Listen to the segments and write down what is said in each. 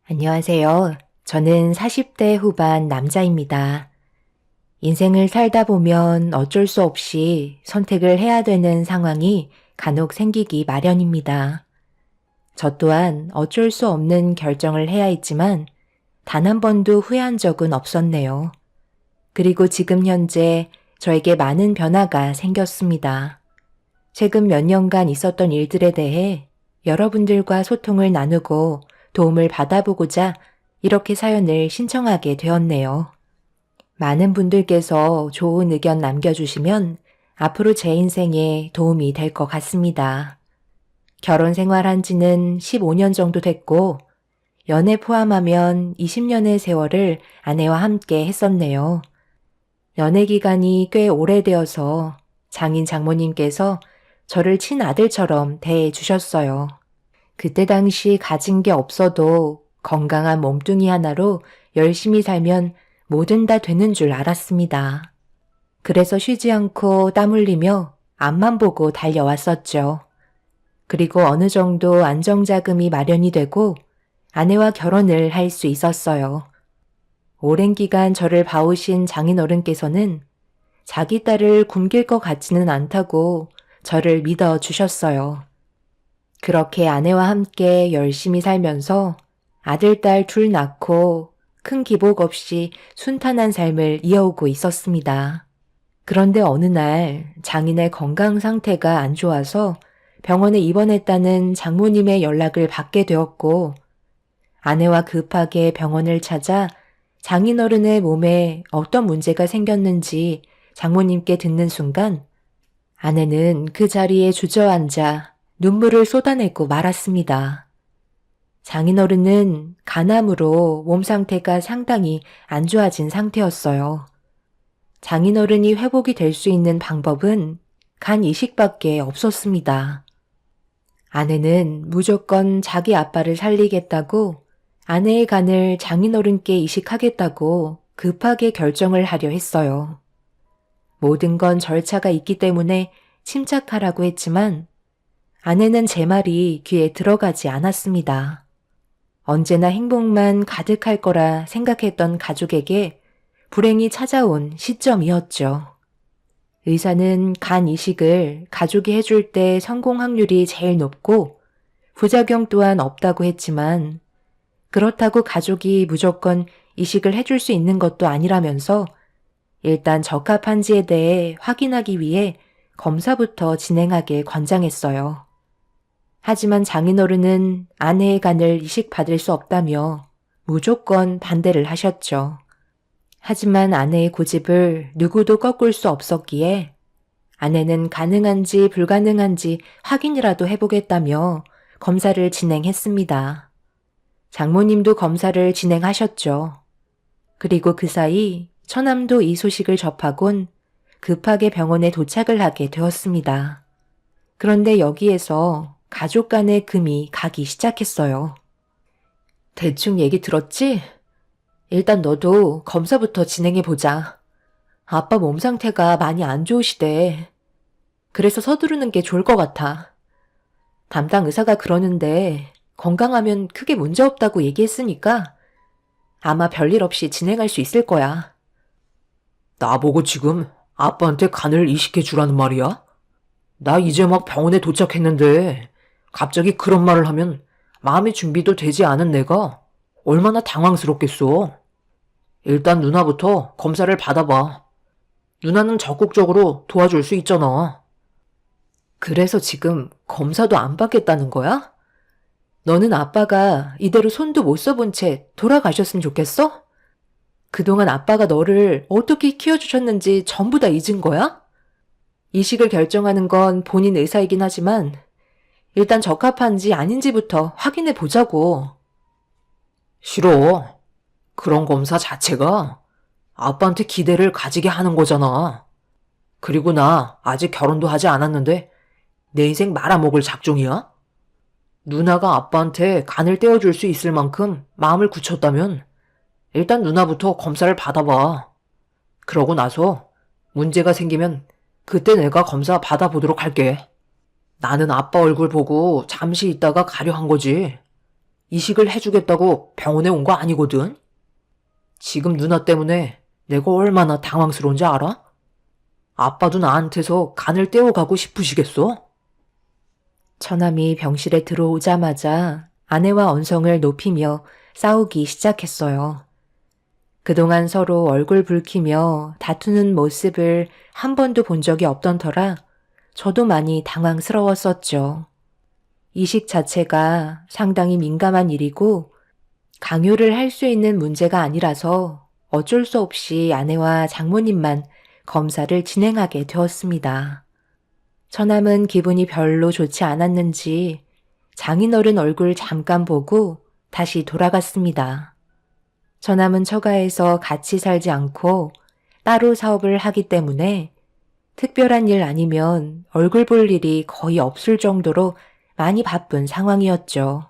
안녕하세요. 저는 40대 후반 남자입니다. 인생을 살다 보면 어쩔 수 없이 선택을 해야 되는 상황이 간혹 생기기 마련입니다. 저 또한 어쩔 수 없는 결정을 해야 했지만 단 한 번도 후회한 적은 없었네요. 그리고 지금 현재 저에게 많은 변화가 생겼습니다. 최근 몇 년간 있었던 일들에 대해 여러분들과 소통을 나누고 도움을 받아보고자 이렇게 사연을 신청하게 되었네요. 많은 분들께서 좋은 의견 남겨주시면 앞으로 제 인생에 도움이 될 것 같습니다. 결혼 생활한 지는 15년 정도 됐고, 연애 포함하면 20년의 세월을 아내와 함께 했었네요. 연애 기간이 꽤 오래되어서 장인 장모님께서 저를 친아들처럼 대해 주셨어요. 그때 당시 가진 게 없어도 건강한 몸뚱이 하나로 열심히 살면 뭐든 다 되는 줄 알았습니다. 그래서 쉬지 않고 땀 흘리며 앞만 보고 달려왔었죠. 그리고 어느 정도 안정자금이 마련이 되고 아내와 결혼을 할 수 있었어요. 오랜 기간 저를 봐오신 장인어른께서는 자기 딸을 굶길 것 같지는 않다고 저를 믿어주셨어요. 그렇게 아내와 함께 열심히 살면서 아들, 딸 둘 낳고 큰 기복 없이 순탄한 삶을 이어오고 있었습니다. 그런데 어느 날 장인의 건강 상태가 안 좋아서 병원에 입원했다는 장모님의 연락을 받게 되었고, 아내와 급하게 병원을 찾아 장인어른의 몸에 어떤 문제가 생겼는지 장모님께 듣는 순간 아내는 그 자리에 주저앉아 눈물을 쏟아내고 말았습니다. 장인어른은 간암으로 몸 상태가 상당히 안 좋아진 상태였어요. 장인어른이 회복이 될 수 있는 방법은 간 이식밖에 없었습니다. 아내는 무조건 자기 아빠를 살리겠다고 아내의 간을 장인어른께 이식하겠다고 급하게 결정을 하려 했어요. 모든 건 절차가 있기 때문에 침착하라고 했지만 아내는 제 말이 귀에 들어가지 않았습니다. 언제나 행복만 가득할 거라 생각했던 가족에게 불행이 찾아온 시점이었죠. 의사는 간 이식을 가족이 해줄 때 성공 확률이 제일 높고 부작용 또한 없다고 했지만 그렇다고 가족이 무조건 이식을 해줄 수 있는 것도 아니라면서 일단 적합한지에 대해 확인하기 위해 검사부터 진행하게 권장했어요. 하지만 장인어른은 아내의 간을 이식받을 수 없다며 무조건 반대를 하셨죠. 하지만 아내의 고집을 누구도 꺾을 수 없었기에 아내는 가능한지 불가능한지 확인이라도 해보겠다며 검사를 진행했습니다. 장모님도 검사를 진행하셨죠. 그리고 그 사이 처남도 이 소식을 접하곤 급하게 병원에 도착을 하게 되었습니다. 그런데 여기에서 가족 간의 금이 가기 시작했어요. 대충 얘기 들었지? 일단 너도 검사부터 진행해보자. 아빠 몸 상태가 많이 안 좋으시대. 그래서 서두르는 게 좋을 것 같아. 담당 의사가 그러는데 건강하면 크게 문제 없다고 얘기했으니까 아마 별일 없이 진행할 수 있을 거야. 나보고 지금 아빠한테 간을 이식해 주라는 말이야? 나 이제 막 병원에 도착했는데 갑자기 그런 말을 하면 마음의 준비도 되지 않은 내가 얼마나 당황스럽겠어. 일단 누나부터 검사를 받아봐. 누나는 적극적으로 도와줄 수 있잖아. 그래서 지금 검사도 안 받겠다는 거야? 너는 아빠가 이대로 손도 못 써본 채 돌아가셨으면 좋겠어? 그동안 아빠가 너를 어떻게 키워주셨는지 전부 다 잊은 거야? 이식을 결정하는 건 본인 의사이긴 하지만 일단 적합한지 아닌지부터 확인해 보자고. 싫어. 그런 검사 자체가 아빠한테 기대를 가지게 하는 거잖아. 그리고 나 아직 결혼도 하지 않았는데 내 인생 말아먹을 작정이야? 누나가 아빠한테 간을 떼어줄 수 있을 만큼 마음을 굳혔다면 일단 누나부터 검사를 받아봐. 그러고 나서 문제가 생기면 그때 내가 검사 받아보도록 할게. 나는 아빠 얼굴 보고 잠시 있다가 가려 한 거지. 이식을 해주겠다고 병원에 온 거 아니거든? 지금 누나 때문에 내가 얼마나 당황스러운지 알아? 아빠도 나한테서 간을 떼어가고 싶으시겠어? 처남이 병실에 들어오자마자 아내와 언성을 높이며 싸우기 시작했어요. 그동안 서로 얼굴 붉히며 다투는 모습을 한 번도 본 적이 없던 터라 저도 많이 당황스러웠었죠. 이식 자체가 상당히 민감한 일이고 강요를 할 수 있는 문제가 아니라서 어쩔 수 없이 아내와 장모님만 검사를 진행하게 되었습니다. 처남은 기분이 별로 좋지 않았는지 장인어른 얼굴 잠깐 보고 다시 돌아갔습니다. 처남은 처가에서 같이 살지 않고 따로 사업을 하기 때문에 특별한 일 아니면 얼굴 볼 일이 거의 없을 정도로 많이 바쁜 상황이었죠.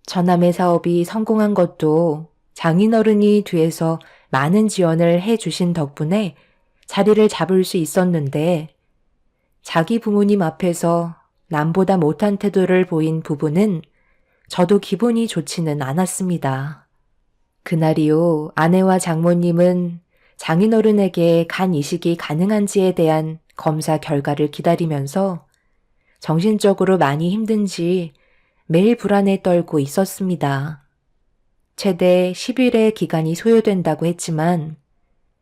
처남의 사업이 성공한 것도 장인어른이 뒤에서 많은 지원을 해주신 덕분에 자리를 잡을 수 있었는데 자기 부모님 앞에서 남보다 못한 태도를 보인 부부는 저도 기분이 좋지는 않았습니다. 그날이요, 아내와 장모님은 장인어른에게 간 이식이 가능한지에 대한 검사 결과를 기다리면서 정신적으로 많이 힘든지 매일 불안에 떨고 있었습니다. 최대 10일의 기간이 소요된다고 했지만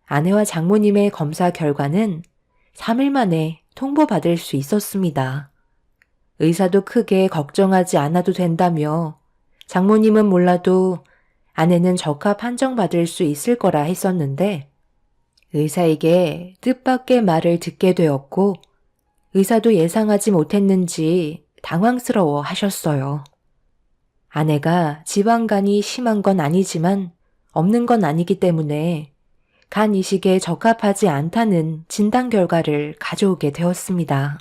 아내와 장모님의 검사 결과는 3일 만에 통보받을 수 있었습니다. 의사도 크게 걱정하지 않아도 된다며 장모님은 몰라도 아내는 적합 판정받을 수 있을 거라 했었는데 의사에게 뜻밖의 말을 듣게 되었고 의사도 예상하지 못했는지 당황스러워 하셨어요. 아내가 지방간이 심한 건 아니지만 없는 건 아니기 때문에 간 이식에 적합하지 않다는 진단 결과를 가져오게 되었습니다.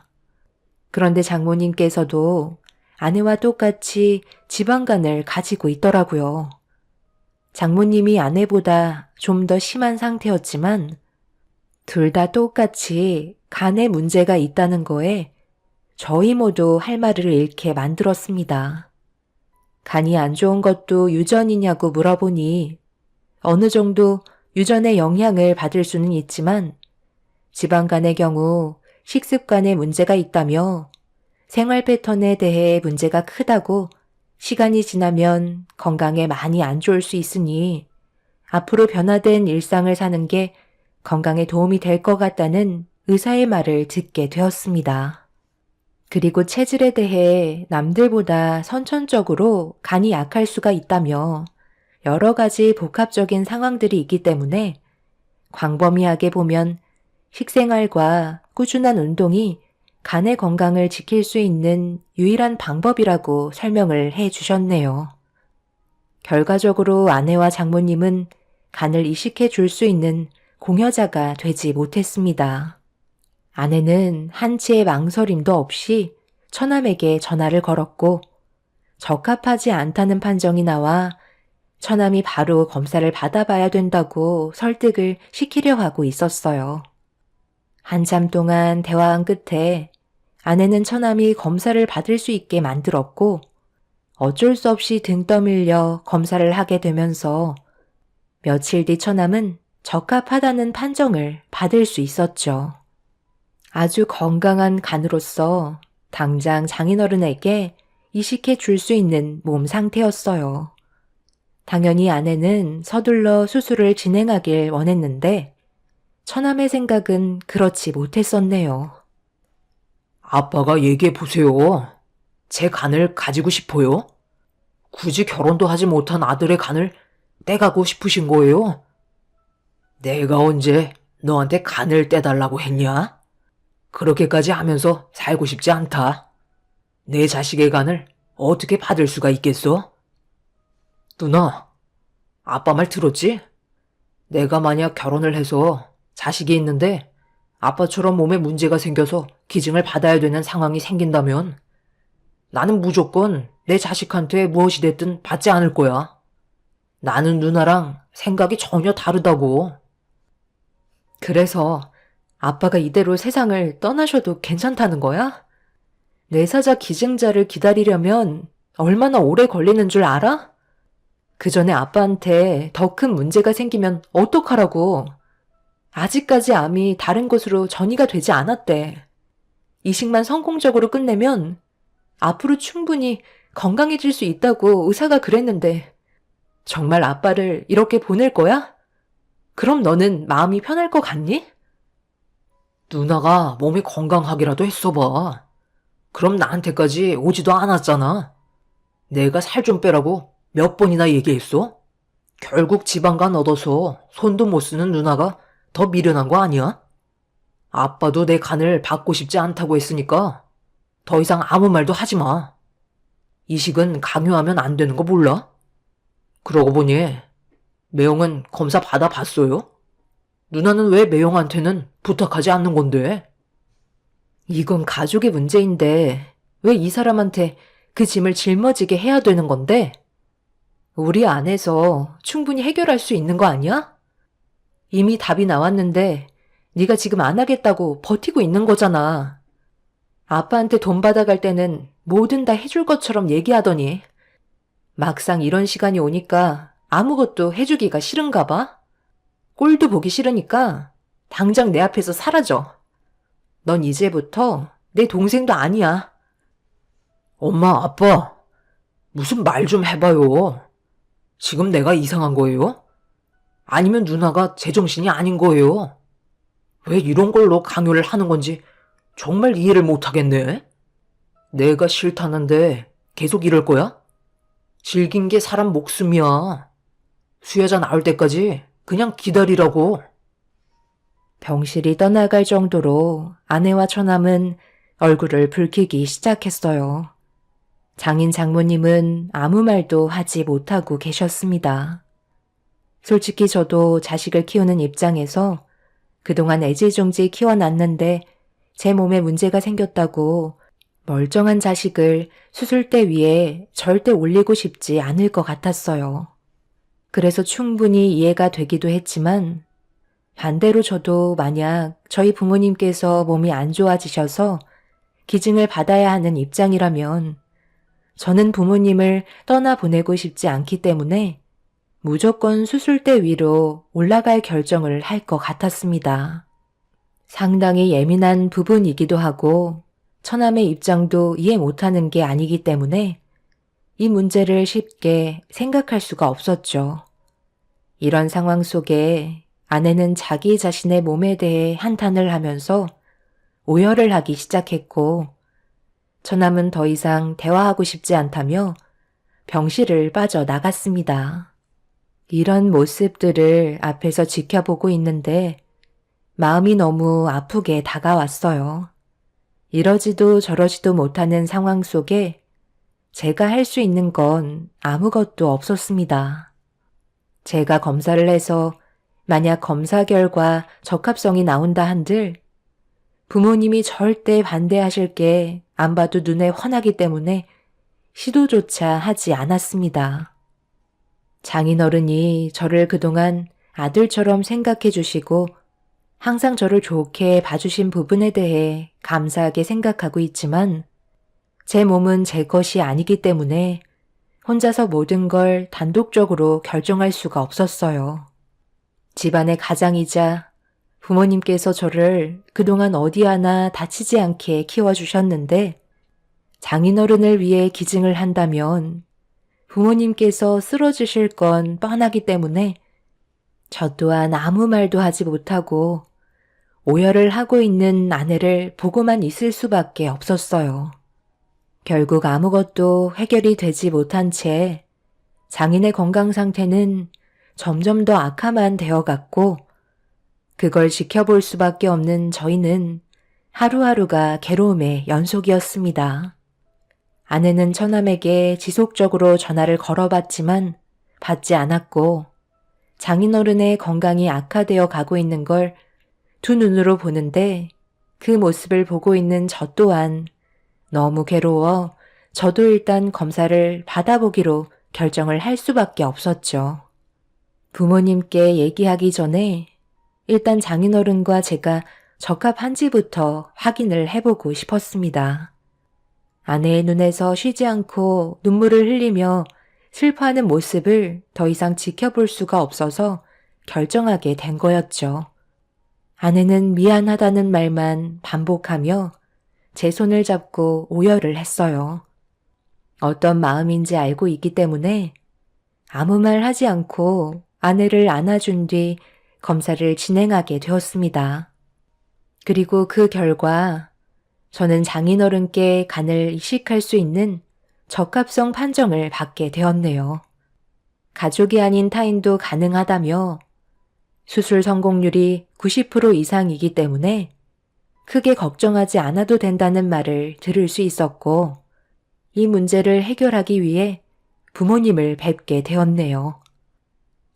그런데 장모님께서도 아내와 똑같이 지방간을 가지고 있더라고요. 장모님이 아내보다 좀 더 심한 상태였지만 둘 다 똑같이 간에 문제가 있다는 거에 저희 모두 할 말을 잃게 만들었습니다. 간이 안 좋은 것도 유전이냐고 물어보니 어느 정도 유전의 영향을 받을 수는 있지만 지방간의 경우 식습관에 문제가 있다며 생활 패턴에 대해 문제가 크다고 시간이 지나면 건강에 많이 안 좋을 수 있으니 앞으로 변화된 일상을 사는 게 건강에 도움이 될 것 같다는 의사의 말을 듣게 되었습니다. 그리고 체질에 대해 남들보다 선천적으로 간이 약할 수가 있다며 여러 가지 복합적인 상황들이 있기 때문에 광범위하게 보면 식생활과 꾸준한 운동이 간의 건강을 지킬 수 있는 유일한 방법이라고 설명을 해 주셨네요. 결과적으로 아내와 장모님은 간을 이식해 줄 수 있는 공여자가 되지 못했습니다. 아내는 한치의 망설임도 없이 처남에게 전화를 걸었고 적합하지 않다는 판정이 나와 처남이 바로 검사를 받아봐야 된다고 설득을 시키려 하고 있었어요. 한참 동안 대화한 끝에 아내는 처남이 검사를 받을 수 있게 만들었고 어쩔 수 없이 등 떠밀려 검사를 하게 되면서 며칠 뒤 처남은 적합하다는 판정을 받을 수 있었죠. 아주 건강한 간으로서 당장 장인어른에게 이식해 줄 수 있는 몸 상태였어요. 당연히 아내는 서둘러 수술을 진행하길 원했는데 처남의 생각은 그렇지 못했었네요. 아빠가 얘기해 보세요. 제 간을 가지고 싶어요? 굳이 결혼도 하지 못한 아들의 간을 떼가고 싶으신 거예요? 내가 언제 너한테 간을 떼달라고 했냐? 그렇게까지 하면서 살고 싶지 않다. 내 자식의 간을 어떻게 받을 수가 있겠어? 누나, 아빠 말 들었지? 내가 만약 결혼을 해서 자식이 있는데 아빠처럼 몸에 문제가 생겨서 기증을 받아야 되는 상황이 생긴다면 나는 무조건 내 자식한테 무엇이 됐든 받지 않을 거야. 나는 누나랑 생각이 전혀 다르다고. 그래서 아빠가 이대로 세상을 떠나셔도 괜찮다는 거야? 뇌사자 기증자를 기다리려면 얼마나 오래 걸리는 줄 알아? 그 전에 아빠한테 더 큰 문제가 생기면 어떡하라고. 아직까지 암이 다른 곳으로 전이가 되지 않았대. 이식만 성공적으로 끝내면 앞으로 충분히 건강해질 수 있다고 의사가 그랬는데 정말 아빠를 이렇게 보낼 거야? 그럼 너는 마음이 편할 것 같니? 누나가 몸이 건강하기라도 했어봐. 그럼 나한테까지 오지도 않았잖아. 내가 살 좀 빼라고 몇 번이나 얘기했어? 결국 지방간 얻어서 손도 못 쓰는 누나가 더 미련한 거 아니야? 아빠도 내 간을 받고 싶지 않다고 했으니까 더 이상 아무 말도 하지 마. 이식은 강요하면 안 되는 거 몰라? 그러고 보니 매형은 검사 받아봤어요? 누나는 왜 매형한테는 부탁하지 않는 건데? 이건 가족의 문제인데 왜 이 사람한테 그 짐을 짊어지게 해야 되는 건데? 우리 안에서 충분히 해결할 수 있는 거 아니야? 이미 답이 나왔는데 네가 지금 안 하겠다고 버티고 있는 거잖아. 아빠한테 돈 받아갈 때는 뭐든 다 해줄 것처럼 얘기하더니 막상 이런 시간이 오니까 아무것도 해주기가 싫은가 봐? 꼴도 보기 싫으니까 당장 내 앞에서 사라져. 넌 이제부터 내 동생도 아니야. 엄마, 아빠, 무슨 말 좀 해봐요. 지금 내가 이상한 거예요? 아니면 누나가 제정신이 아닌 거예요? 왜 이런 걸로 강요를 하는 건지 정말 이해를 못 하겠네. 내가 싫다는데 계속 이럴 거야? 질긴 게 사람 목숨이야. 수혜자 나올 때까지 그냥 기다리라고. 병실이 떠나갈 정도로 아내와 처남은 얼굴을 붉히기 시작했어요. 장인 장모님은 아무 말도 하지 못하고 계셨습니다. 솔직히 저도 자식을 키우는 입장에서 그동안 애지중지 키워놨는데 제 몸에 문제가 생겼다고 멀쩡한 자식을 수술대 위에 절대 올리고 싶지 않을 것 같았어요. 그래서 충분히 이해가 되기도 했지만 반대로 저도 만약 저희 부모님께서 몸이 안 좋아지셔서 기증을 받아야 하는 입장이라면 저는 부모님을 떠나보내고 싶지 않기 때문에 무조건 수술대 위로 올라갈 결정을 할 것 같았습니다. 상당히 예민한 부분이기도 하고 처남의 입장도 이해 못하는 게 아니기 때문에 이 문제를 쉽게 생각할 수가 없었죠. 이런 상황 속에 아내는 자기 자신의 몸에 대해 한탄을 하면서 오열을 하기 시작했고 처남은 더 이상 대화하고 싶지 않다며 병실을 빠져나갔습니다. 이런 모습들을 앞에서 지켜보고 있는데 마음이 너무 아프게 다가왔어요. 이러지도 저러지도 못하는 상황 속에 제가 할 수 있는 건 아무것도 없었습니다. 제가 검사를 해서 만약 검사 결과 적합성이 나온다 한들 부모님이 절대 반대하실 게 안 봐도 눈에 훤하기 때문에 시도조차 하지 않았습니다. 장인어른이 저를 그동안 아들처럼 생각해 주시고 항상 저를 좋게 봐주신 부분에 대해 감사하게 생각하고 있지만 제 몸은 제 것이 아니기 때문에 혼자서 모든 걸 단독적으로 결정할 수가 없었어요. 집안의 가장이자 부모님께서 저를 그동안 어디 하나 다치지 않게 키워주셨는데 장인어른을 위해 기증을 한다면 부모님께서 쓰러지실 건 뻔하기 때문에 저 또한 아무 말도 하지 못하고 오열을 하고 있는 아내를 보고만 있을 수밖에 없었어요. 결국 아무것도 해결이 되지 못한 채 장인의 건강 상태는 점점 더 악화만 되어갔고 그걸 지켜볼 수밖에 없는 저희는 하루하루가 괴로움의 연속이었습니다. 아내는 처남에게 지속적으로 전화를 걸어봤지만 받지 않았고 장인어른의 건강이 악화되어 가고 있는 걸 두 눈으로 보는데 그 모습을 보고 있는 저 또한 너무 괴로워 저도 일단 검사를 받아보기로 결정을 할 수밖에 없었죠. 부모님께 얘기하기 전에 일단 장인어른과 제가 적합한지부터 확인을 해보고 싶었습니다. 아내의 눈에서 쉬지 않고 눈물을 흘리며 슬퍼하는 모습을 더 이상 지켜볼 수가 없어서 결정하게 된 거였죠. 아내는 미안하다는 말만 반복하며 제 손을 잡고 오열을 했어요. 어떤 마음인지 알고 있기 때문에 아무 말 하지 않고 아내를 안아준 뒤 검사를 진행하게 되었습니다. 그리고 그 결과 저는 장인어른께 간을 이식할 수 있는 적합성 판정을 받게 되었네요. 가족이 아닌 타인도 가능하다며 수술 성공률이 90% 이상이기 때문에 크게 걱정하지 않아도 된다는 말을 들을 수 있었고 이 문제를 해결하기 위해 부모님을 뵙게 되었네요.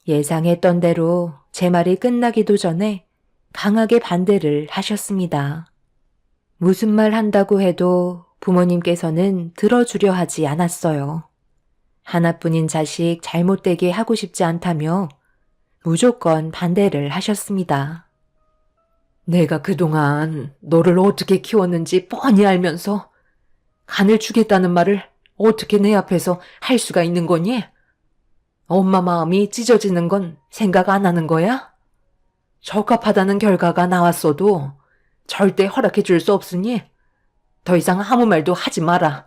예상했던 대로 제 말이 끝나기도 전에 강하게 반대를 하셨습니다. 무슨 말 한다고 해도 부모님께서는 들어주려 하지 않았어요. 하나뿐인 자식 잘못되게 하고 싶지 않다며 무조건 반대를 하셨습니다. 내가 그동안 너를 어떻게 키웠는지 뻔히 알면서 간을 주겠다는 말을 어떻게 내 앞에서 할 수가 있는 거니? 엄마 마음이 찢어지는 건 생각 안 하는 거야? 적합하다는 결과가 나왔어도 절대 허락해 줄 수 없으니 더 이상 아무 말도 하지 마라.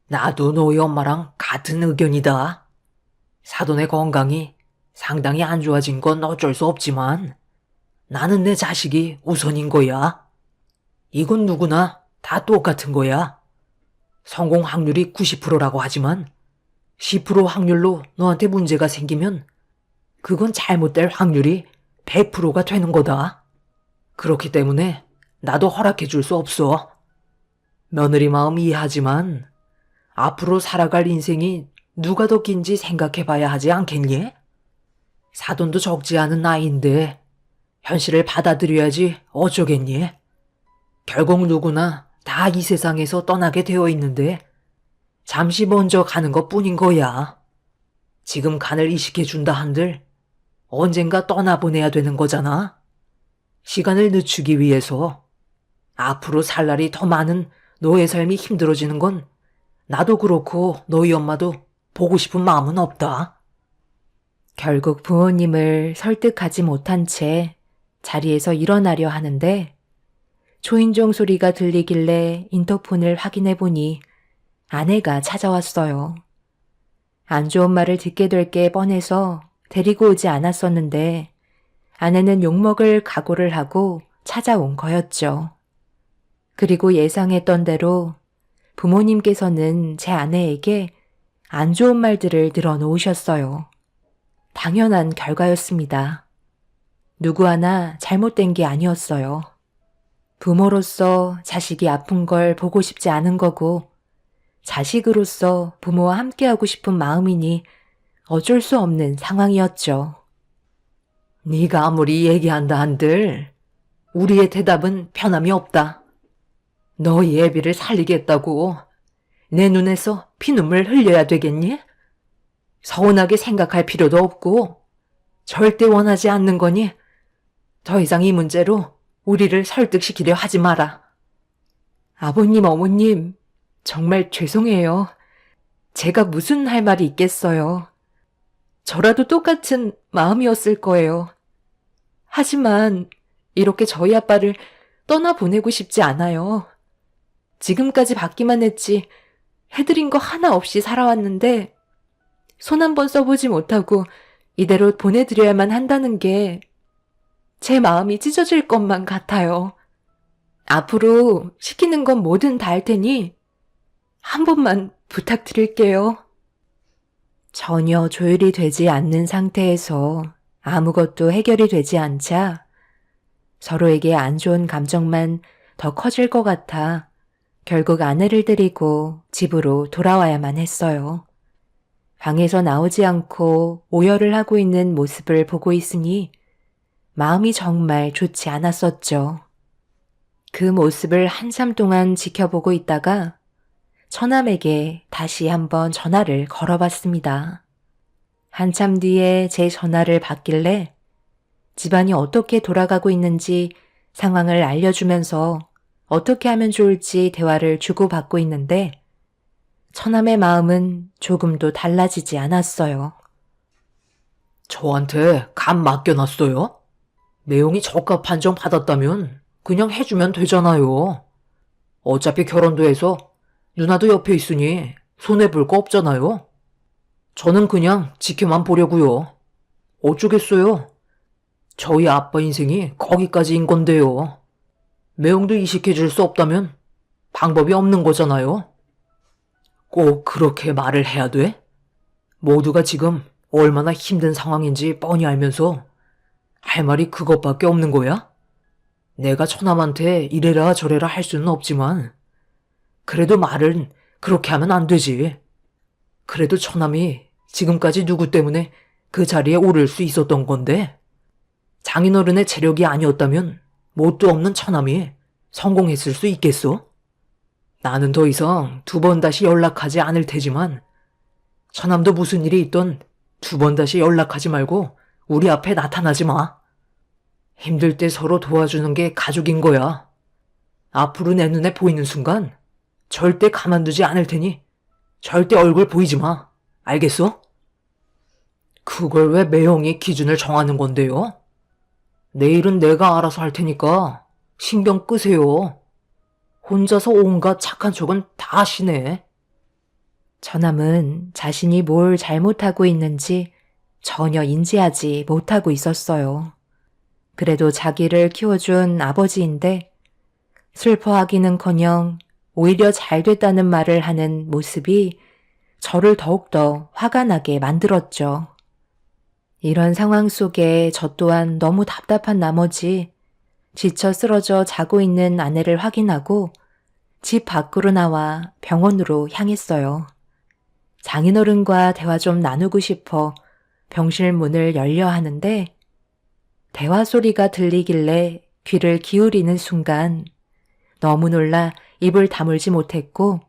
나도 너희 엄마랑 같은 의견이다. 사돈의 건강이 상당히 안 좋아진 건 어쩔 수 없지만 나는 내 자식이 우선인 거야. 이건 누구나 다 똑같은 거야. 성공 확률이 90%라고 하지만 10% 확률로 너한테 문제가 생기면 그건 잘못될 확률이 100%가 되는 거다. 그렇기 때문에 나도 허락해 줄 수 없어. 며느리 마음 이해하지만 앞으로 살아갈 인생이 누가 더 긴지 생각해 봐야 하지 않겠니? 사돈도 적지 않은 나이인데 현실을 받아들여야지 어쩌겠니? 결국 누구나 다 이 세상에서 떠나게 되어 있는데 잠시 먼저 가는 것 뿐인 거야. 지금 간을 이식해 준다 한들 언젠가 떠나보내야 되는 거잖아. 시간을 늦추기 위해서 앞으로 살 날이 더 많은 너의 삶이 힘들어지는 건 나도 그렇고 너희 엄마도 보고 싶은 마음은 없다. 결국 부모님을 설득하지 못한 채 자리에서 일어나려 하는데 초인종 소리가 들리길래 인터폰을 확인해 보니 아내가 찾아왔어요. 안 좋은 말을 듣게 될 게 뻔해서 데리고 오지 않았었는데 아내는 욕먹을 각오를 하고 찾아온 거였죠. 그리고 예상했던 대로 부모님께서는 제 아내에게 안 좋은 말들을 늘어놓으셨어요. 당연한 결과였습니다. 누구 하나 잘못된 게 아니었어요. 부모로서 자식이 아픈 걸 보고 싶지 않은 거고 자식으로서 부모와 함께하고 싶은 마음이니 어쩔 수 없는 상황이었죠. 네가 아무리 얘기한다 한들 우리의 대답은 변함이 없다. 너희 애비를 살리겠다고 내 눈에서 피눈물 흘려야 되겠니? 서운하게 생각할 필요도 없고 절대 원하지 않는 거니 더 이상 이 문제로 우리를 설득시키려 하지 마라. 아버님, 어머님, 정말 죄송해요. 제가 무슨 할 말이 있겠어요. 저라도 똑같은 마음이었을 거예요. 하지만 이렇게 저희 아빠를 떠나보내고 싶지 않아요. 지금까지 받기만 했지 해드린 거 하나 없이 살아왔는데 손 한 번 써보지 못하고 이대로 보내드려야만 한다는 게 제 마음이 찢어질 것만 같아요. 앞으로 시키는 건 뭐든 다 할 테니 한 번만 부탁드릴게요. 전혀 조율이 되지 않는 상태에서 아무것도 해결이 되지 않자 서로에게 안 좋은 감정만 더 커질 것 같아 결국 아내를 데리고 집으로 돌아와야만 했어요. 방에서 나오지 않고 오열을 하고 있는 모습을 보고 있으니 마음이 정말 좋지 않았었죠. 그 모습을 한참 동안 지켜보고 있다가 처남에게 다시 한번 전화를 걸어봤습니다. 한참 뒤에 제 전화를 받길래 집안이 어떻게 돌아가고 있는지 상황을 알려주면서 어떻게 하면 좋을지 대화를 주고받고 있는데 처남의 마음은 조금도 달라지지 않았어요. 저한테 감 맡겨놨어요? 내용이 저가 판정 받았다면 그냥 해주면 되잖아요. 어차피 결혼도 해서 누나도 옆에 있으니 손해볼 거 없잖아요. 저는 그냥 지켜만 보려고요. 어쩌겠어요. 저희 아빠 인생이 거기까지인 건데요. 매형도 이식해줄 수 없다면 방법이 없는 거잖아요. 꼭 그렇게 말을 해야 돼? 모두가 지금 얼마나 힘든 상황인지 뻔히 알면서 할 말이 그것밖에 없는 거야? 내가 처남한테 이래라 저래라 할 수는 없지만 그래도 말은 그렇게 하면 안 되지. 그래도 처남이 지금까지 누구 때문에 그 자리에 오를 수 있었던 건데 장인어른의 재력이 아니었다면 뭣도 없는 처남이 성공했을 수 있겠어? 나는 더 이상 두 번 다시 연락하지 않을 테지만 처남도 무슨 일이 있던 두 번 다시 연락하지 말고 우리 앞에 나타나지 마. 힘들 때 서로 도와주는 게 가족인 거야. 앞으로 내 눈에 보이는 순간 절대 가만두지 않을 테니 절대 얼굴 보이지 마. 알겠어? 그걸 왜 매형이 기준을 정하는 건데요? 내일은 내가 알아서 할 테니까 신경 끄세요. 혼자서 온갖 착한 척은 다 하시네. 처남은 자신이 뭘 잘못하고 있는지 전혀 인지하지 못하고 있었어요. 그래도 자기를 키워준 아버지인데 슬퍼하기는커녕 오히려 잘 됐다는 말을 하는 모습이 저를 더욱더 화가 나게 만들었죠. 이런 상황 속에 저 또한 너무 답답한 나머지 지쳐 쓰러져 자고 있는 아내를 확인하고 집 밖으로 나와 병원으로 향했어요. 장인어른과 대화 좀 나누고 싶어 병실 문을 열려 하는데 대화 소리가 들리길래 귀를 기울이는 순간 너무 놀라 입을 다물지 못했고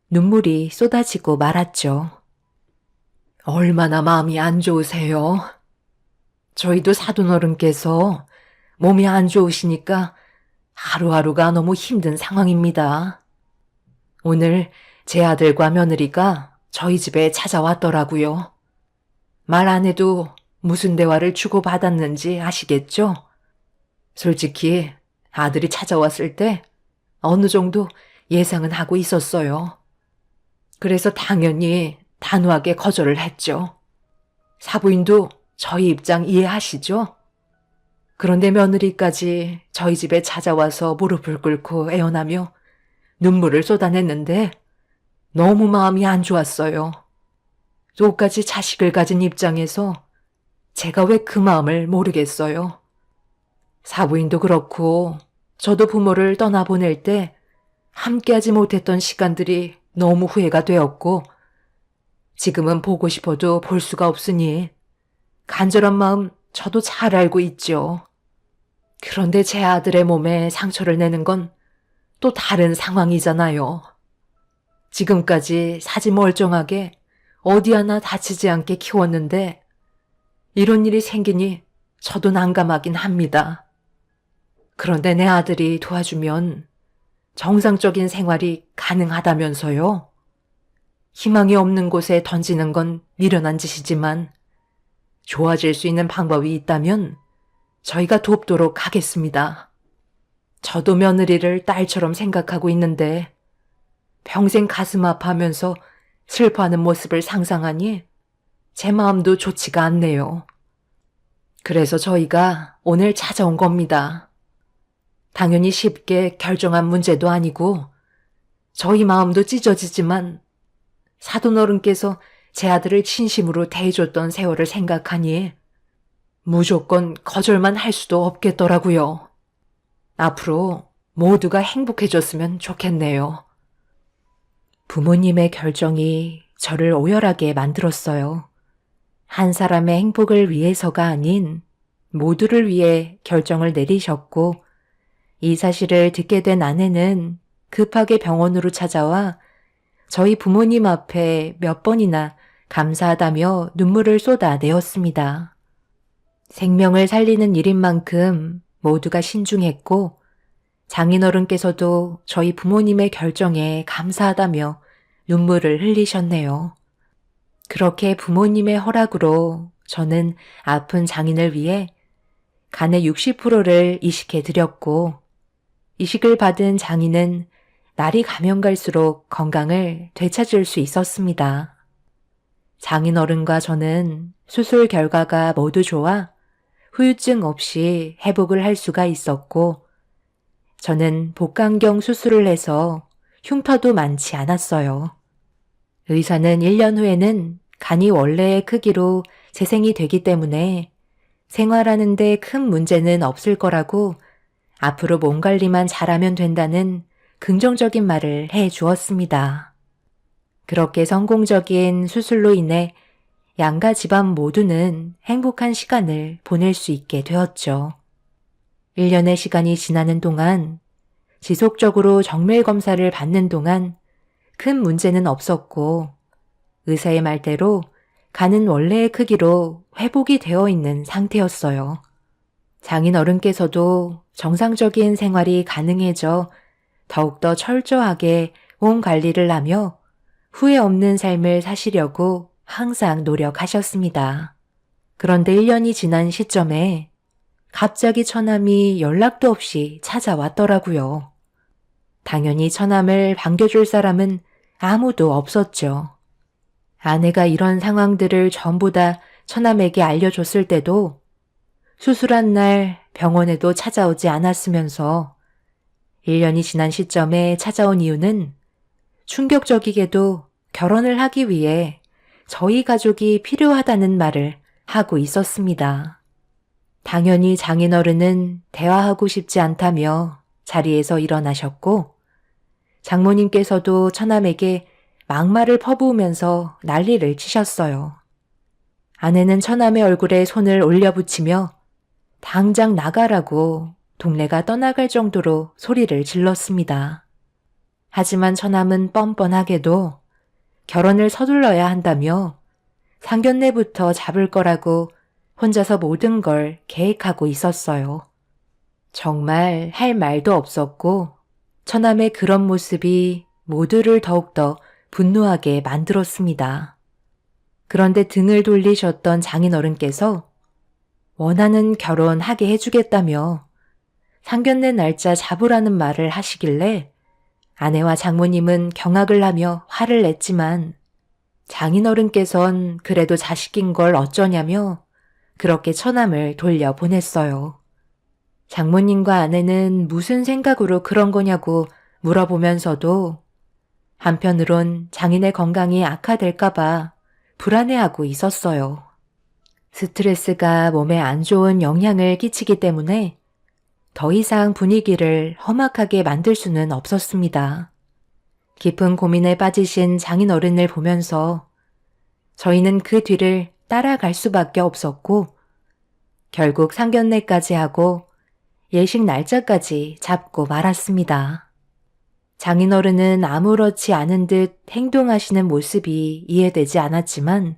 눈물이 쏟아지고 말았죠. 얼마나 마음이 안 좋으세요? 저희도 사돈어른께서 몸이 안 좋으시니까 하루하루가 너무 힘든 상황입니다. 오늘 제 아들과 며느리가 저희 집에 찾아왔더라고요. 말 안 해도 무슨 대화를 주고받았는지 아시겠죠? 솔직히 아들이 찾아왔을 때 어느 정도 예상은 하고 있었어요. 그래서 당연히 단호하게 거절을 했죠. 사부인도 저희 입장 이해하시죠? 그런데 며느리까지 저희 집에 찾아와서 무릎을 꿇고 애원하며 눈물을 쏟아냈는데 너무 마음이 안 좋았어요. 똑같이 자식을 가진 입장에서 제가 왜 그 마음을 모르겠어요. 사부인도 그렇고 저도 부모를 떠나보낼 때 함께하지 못했던 시간들이 너무 후회가 되었고 지금은 보고 싶어도 볼 수가 없으니 간절한 마음 저도 잘 알고 있죠. 그런데 제 아들의 몸에 상처를 내는 건 또 다른 상황이잖아요. 지금까지 사지 멀쩡하게 어디 하나 다치지 않게 키웠는데 이런 일이 생기니 저도 난감하긴 합니다. 그런데 내 아들이 도와주면 정상적인 생활이 가능하다면서요. 희망이 없는 곳에 던지는 건 미련한 짓이지만 좋아질 수 있는 방법이 있다면 저희가 돕도록 하겠습니다. 저도 며느리를 딸처럼 생각하고 있는데 평생 가슴 아파하면서 슬퍼하는 모습을 상상하니 제 마음도 좋지가 않네요. 그래서 저희가 오늘 찾아온 겁니다. 당연히 쉽게 결정한 문제도 아니고 저희 마음도 찢어지지만 사돈어른께서 제 아들을 진심으로 대해줬던 세월을 생각하니 무조건 거절만 할 수도 없겠더라고요. 앞으로 모두가 행복해졌으면 좋겠네요. 부모님의 결정이 저를 오열하게 만들었어요. 한 사람의 행복을 위해서가 아닌 모두를 위해 결정을 내리셨고 이 사실을 듣게 된 아내는 급하게 병원으로 찾아와 저희 부모님 앞에 몇 번이나 감사하다며 눈물을 쏟아내었습니다. 생명을 살리는 일인 만큼 모두가 신중했고 장인어른께서도 저희 부모님의 결정에 감사하다며 눈물을 흘리셨네요. 그렇게 부모님의 허락으로 저는 아픈 장인을 위해 간의 60%를 이식해 드렸고, 이식을 받은 장인은 날이 가면 갈수록 건강을 되찾을 수 있었습니다. 장인어른과 저는 수술 결과가 모두 좋아 후유증 없이 회복을 할 수가 있었고, 저는 복강경 수술을 해서 흉터도 많지 않았어요. 의사는 1년 후에는 간이 원래의 크기로 재생이 되기 때문에 생활하는 데 큰 문제는 없을 거라고 앞으로 몸 관리만 잘하면 된다는 긍정적인 말을 해 주었습니다. 그렇게 성공적인 수술로 인해 양가 집안 모두는 행복한 시간을 보낼 수 있게 되었죠. 1년의 시간이 지나는 동안 지속적으로 정밀 검사를 받는 동안 큰 문제는 없었고, 의사의 말대로 간은 원래의 크기로 회복이 되어 있는 상태였어요. 장인어른께서도 정상적인 생활이 가능해져 더욱더 철저하게 몸 관리를 하며 후회 없는 삶을 사시려고 항상 노력하셨습니다. 그런데 1년이 지난 시점에 갑자기 처남이 연락도 없이 찾아왔더라고요. 당연히 처남을 반겨줄 사람은 아무도 없었죠. 아내가 이런 상황들을 전부 다 처남에게 알려줬을 때도 수술한 날 병원에도 찾아오지 않았으면서 1년이 지난 시점에 찾아온 이유는 충격적이게도 결혼을 하기 위해 저희 가족이 필요하다는 말을 하고 있었습니다. 당연히 장인어른은 대화하고 싶지 않다며 자리에서 일어나셨고, 장모님께서도 처남에게 막말을 퍼부으면서 난리를 치셨어요. 아내는 처남의 얼굴에 손을 올려붙이며 당장 나가라고 동네가 떠나갈 정도로 소리를 질렀습니다. 하지만 처남은 뻔뻔하게도 결혼을 서둘러야 한다며 상견례부터 잡을 거라고 혼자서 모든 걸 계획하고 있었어요. 정말 할 말도 없었고, 처남의 그런 모습이 모두를 더욱더 분노하게 만들었습니다. 그런데 등을 돌리셨던 장인어른께서 원하는 결혼하게 해주겠다며 상견례 날짜 잡으라는 말을 하시길래 아내와 장모님은 경악을 하며 화를 냈지만, 장인어른께선 그래도 자식인 걸 어쩌냐며 그렇게 처남을 돌려보냈어요. 장모님과 아내는 무슨 생각으로 그런 거냐고 물어보면서도 한편으론 장인의 건강이 악화될까봐 불안해하고 있었어요. 스트레스가 몸에 안 좋은 영향을 끼치기 때문에 더 이상 분위기를 험악하게 만들 수는 없었습니다. 깊은 고민에 빠지신 장인어른을 보면서 저희는 그 뒤를 따라갈 수밖에 없었고, 결국 상견례까지 하고 예식 날짜까지 잡고 말았습니다. 장인어른은 아무렇지 않은 듯 행동하시는 모습이 이해되지 않았지만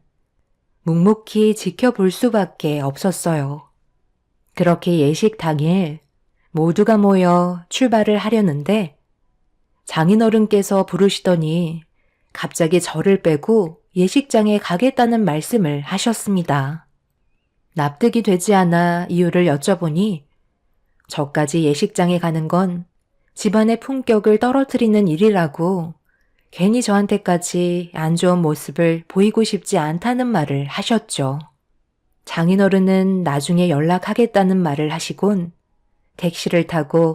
묵묵히 지켜볼 수밖에 없었어요. 그렇게 예식 당일 모두가 모여 출발을 하려는데 장인어른께서 부르시더니 갑자기 저를 빼고 예식장에 가겠다는 말씀을 하셨습니다. 납득이 되지 않아 이유를 여쭤보니 저까지 예식장에 가는 건 집안의 품격을 떨어뜨리는 일이라고 괜히 저한테까지 안 좋은 모습을 보이고 싶지 않다는 말을 하셨죠. 장인어른은 나중에 연락하겠다는 말을 하시곤 택시를 타고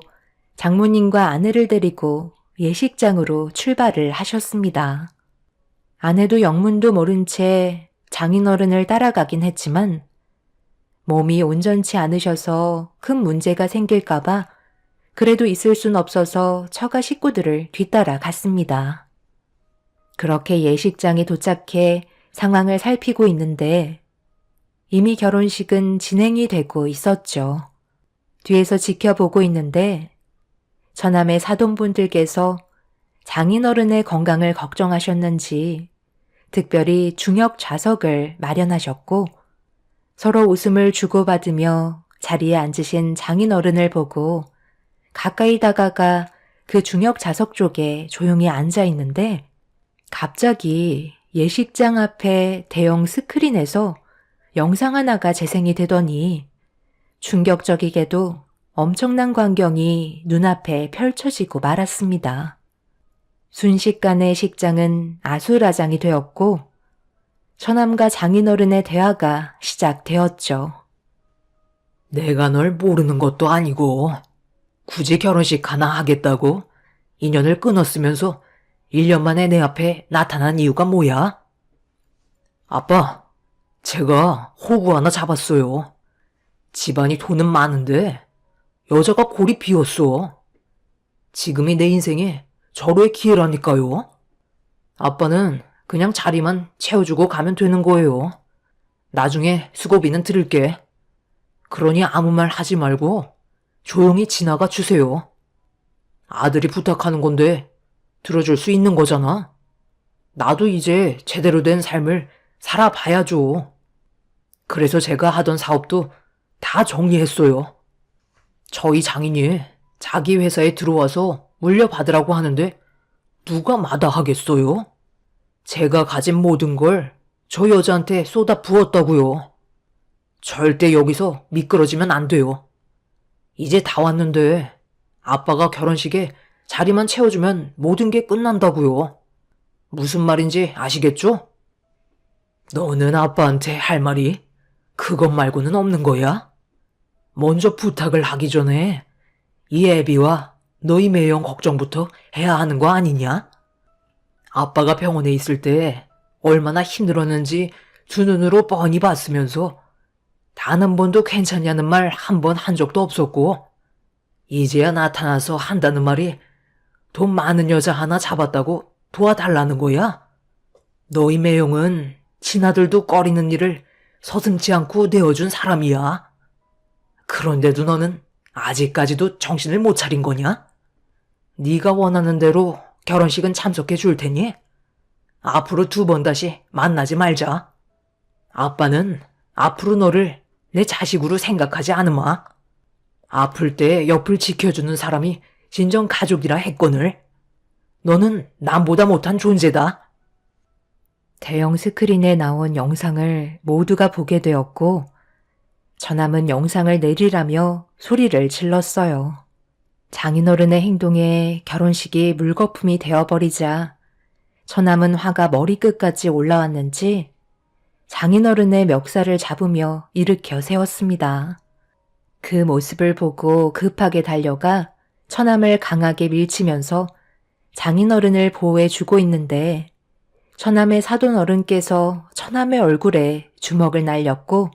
장모님과 아내를 데리고 예식장으로 출발을 하셨습니다. 아내도 영문도 모른 채 장인어른을 따라가긴 했지만 몸이 온전치 않으셔서 큰 문제가 생길까봐 그래도 있을 순 없어서 처가 식구들을 뒤따라 갔습니다. 그렇게 예식장에 도착해 상황을 살피고 있는데 이미 결혼식은 진행이 되고 있었죠. 뒤에서 지켜보고 있는데 처남의 사돈분들께서 장인어른의 건강을 걱정하셨는지 특별히 중역 좌석을 마련하셨고 서로 웃음을 주고받으며 자리에 앉으신 장인어른을 보고 가까이 다가가 그 중역 좌석 쪽에 조용히 앉아 있는데 갑자기 예식장 앞에 대형 스크린에서 영상 하나가 재생이 되더니 충격적이게도 엄청난 광경이 눈앞에 펼쳐지고 말았습니다. 순식간에 식장은 아수라장이 되었고 처남과 장인어른의 대화가 시작되었죠. 내가 널 모르는 것도 아니고 굳이 결혼식 하나 하겠다고 인연을 끊었으면서 1년 만에 내 앞에 나타난 이유가 뭐야? 아빠, 제가 호구 하나 잡았어요. 집안이 돈은 많은데 여자가 골이 비었어. 지금이 내 인생에 절호의 기회라니까요. 아빠는 그냥 자리만 채워주고 가면 되는 거예요. 나중에 수고비는 드릴게. 그러니 아무 말 하지 말고 조용히 지나가 주세요. 아들이 부탁하는 건데 들어줄 수 있는 거잖아. 나도 이제 제대로 된 삶을 살아봐야죠. 그래서 제가 하던 사업도 다 정리했어요. 저희 장인이 자기 회사에 들어와서 물려받으라고 하는데 누가 마다하겠어요? 제가 가진 모든 걸 저 여자한테 쏟아 부었다고요. 절대 여기서 미끄러지면 안 돼요. 이제 다 왔는데 아빠가 결혼식에 자리만 채워주면 모든 게 끝난다고요. 무슨 말인지 아시겠죠? 너는 아빠한테 할 말이 그것 말고는 없는 거야? 먼저 부탁을 하기 전에 이 애비와 너희 매형 걱정부터 해야 하는 거 아니냐? 아빠가 병원에 있을 때 얼마나 힘들었는지 두 눈으로 뻔히 봤으면서 단 한 번도 괜찮냐는 말 한 번 한 적도 없었고 이제야 나타나서 한다는 말이 돈 많은 여자 하나 잡았다고 도와달라는 거야? 너희 매형은 친아들도 꺼리는 일을 서슴지 않고 내어준 사람이야. 그런데도 너는 아직까지도 정신을 못 차린 거냐? 네가 원하는 대로 결혼식은 참석해 줄 테니 앞으로 2번 다시 만나지 말자. 아빠는 앞으로 너를 내 자식으로 생각하지 않으마. 아플 때 옆을 지켜주는 사람이 진정 가족이라 했거늘. 너는 남보다 못한 존재다. 대형 스크린에 나온 영상을 모두가 보게 되었고 처남은 영상을 내리라며 소리를 질렀어요. 장인어른의 행동에 결혼식이 물거품이 되어버리자 처남은 화가 머리끝까지 올라왔는지 장인어른의 멱살을 잡으며 일으켜 세웠습니다. 그 모습을 보고 급하게 달려가 처남을 강하게 밀치면서 장인어른을 보호해주고 있는데 처남의 사돈어른께서 처남의 얼굴에 주먹을 날렸고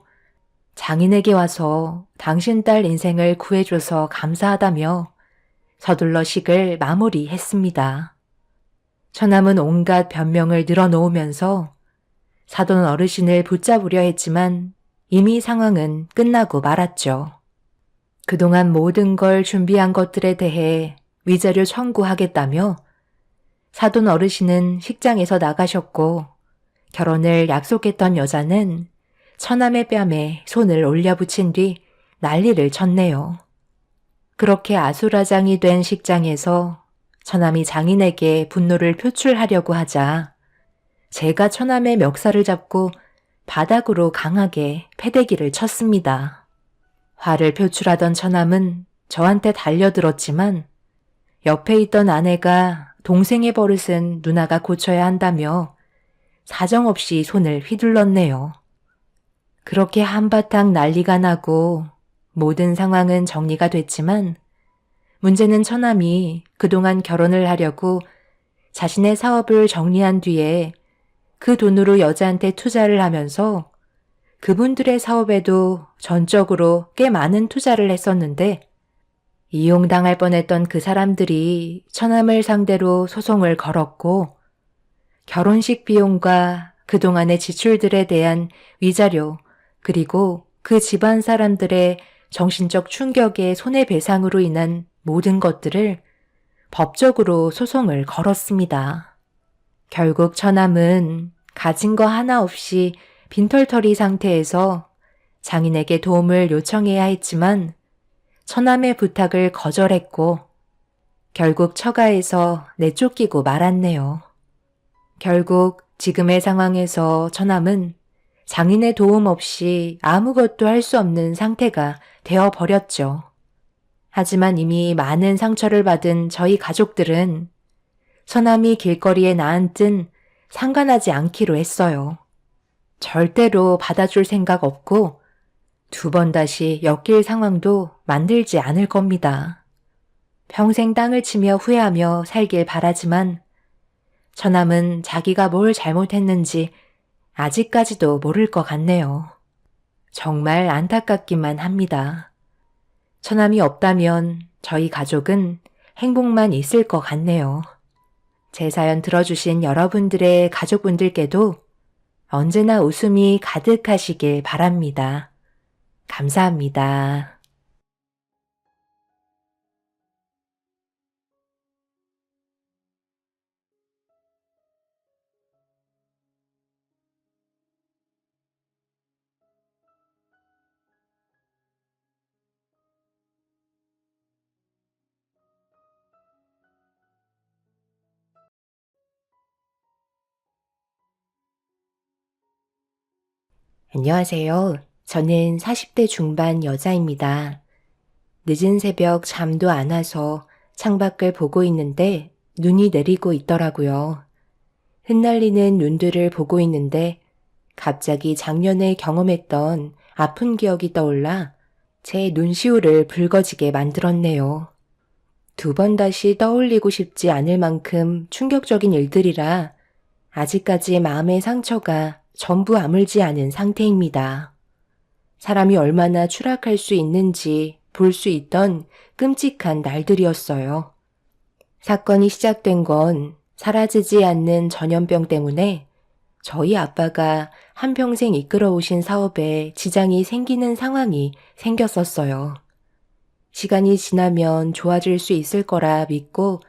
장인에게 와서 당신 딸 인생을 구해줘서 감사하다며 서둘러 식을 마무리했습니다. 처남은 온갖 변명을 늘어놓으면서 사돈 어르신을 붙잡으려 했지만 이미 상황은 끝나고 말았죠. 그동안 모든 걸 준비한 것들에 대해 위자료 청구하겠다며 사돈 어르신은 식장에서 나가셨고 결혼을 약속했던 여자는 처남의 뺨에 손을 올려붙인 뒤 난리를 쳤네요. 그렇게 아수라장이 된 식장에서 처남이 장인에게 분노를 표출하려고 하자 제가 처남의 멱살을 잡고 바닥으로 강하게 패대기를 쳤습니다. 화를 표출하던 처남은 저한테 달려들었지만 옆에 있던 아내가 동생의 버릇은 누나가 고쳐야 한다며 사정없이 손을 휘둘렀네요. 그렇게 한바탕 난리가 나고 모든 상황은 정리가 됐지만 문제는 처남이 그동안 결혼을 하려고 자신의 사업을 정리한 뒤에 그 돈으로 여자한테 투자를 하면서 그분들의 사업에도 전적으로 꽤 많은 투자를 했었는데 이용당할 뻔했던 그 사람들이 처남을 상대로 소송을 걸었고 결혼식 비용과 그동안의 지출들에 대한 위자료 그리고 그 집안 사람들의 정신적 충격의 손해배상으로 인한 모든 것들을 법적으로 소송을 걸었습니다. 결국 처남은 가진 거 하나 없이 빈털터리 상태에서 장인에게 도움을 요청해야 했지만 처남의 부탁을 거절했고 결국 처가에서 내쫓기고 말았네요. 결국 지금의 상황에서 처남은 장인의 도움 없이 아무것도 할 수 없는 상태가 되어버렸죠. 하지만 이미 많은 상처를 받은 저희 가족들은 처남이 길거리에 나앉든 상관하지 않기로 했어요. 절대로 받아줄 생각 없고 2번 다시 엮일 상황도 만들지 않을 겁니다. 평생 땅을 치며 후회하며 살길 바라지만 처남은 자기가 뭘 잘못했는지 아직까지도 모를 것 같네요. 정말 안타깝기만 합니다. 처남이 없다면 저희 가족은 행복만 있을 것 같네요. 제 사연 들어주신 여러분들의 가족분들께도 언제나 웃음이 가득하시길 바랍니다. 감사합니다. 안녕하세요. 저는 40대 중반 여자입니다. 늦은 새벽 잠도 안 와서 창밖을 보고 있는데 눈이 내리고 있더라고요. 흩날리는 눈들을 보고 있는데 갑자기 작년에 경험했던 아픈 기억이 떠올라 제 눈시울을 붉어지게 만들었네요. 2번 다시 떠올리고 싶지 않을 만큼 충격적인 일들이라 아직까지 마음의 상처가 전부 아물지 않은 상태입니다. 사람이 얼마나 추락할 수 있는지 볼 수 있던 끔찍한 날들이었어요. 사건이 시작된 건 사라지지 않는 전염병 때문에 저희 아빠가 한평생 이끌어오신 사업에 지장이 생기는 상황이 생겼었어요. 시간이 지나면 좋아질 수 있을 거라 믿고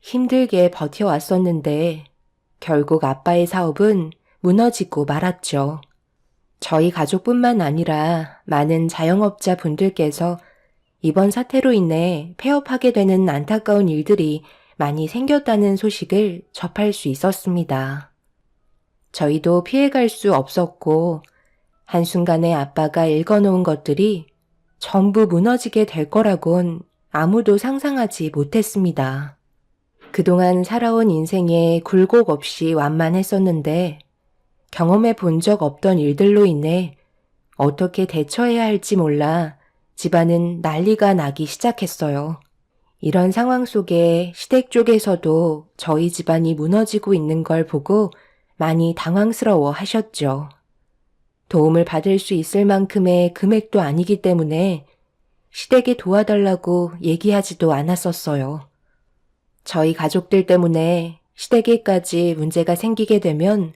힘들게 버텨왔었는데 결국 아빠의 사업은 무너지고 말았죠. 저희 가족뿐만 아니라 많은 자영업자 분들께서 이번 사태로 인해 폐업하게 되는 안타까운 일들이 많이 생겼다는 소식을 접할 수 있었습니다. 저희도 피해갈 수 없었고 한순간에 아빠가 읽어놓은 것들이 전부 무너지게 될 거라곤 아무도 상상하지 못했습니다. 그동안 살아온 인생에 굴곡 없이 완만했었는데 경험해 본 적 없던 일들로 인해 어떻게 대처해야 할지 몰라 집안은 난리가 나기 시작했어요. 이런 상황 속에 시댁 쪽에서도 저희 집안이 무너지고 있는 걸 보고 많이 당황스러워 하셨죠. 도움을 받을 수 있을 만큼의 금액도 아니기 때문에 시댁에 도와달라고 얘기하지도 않았었어요. 저희 가족들 때문에 시댁에까지 문제가 생기게 되면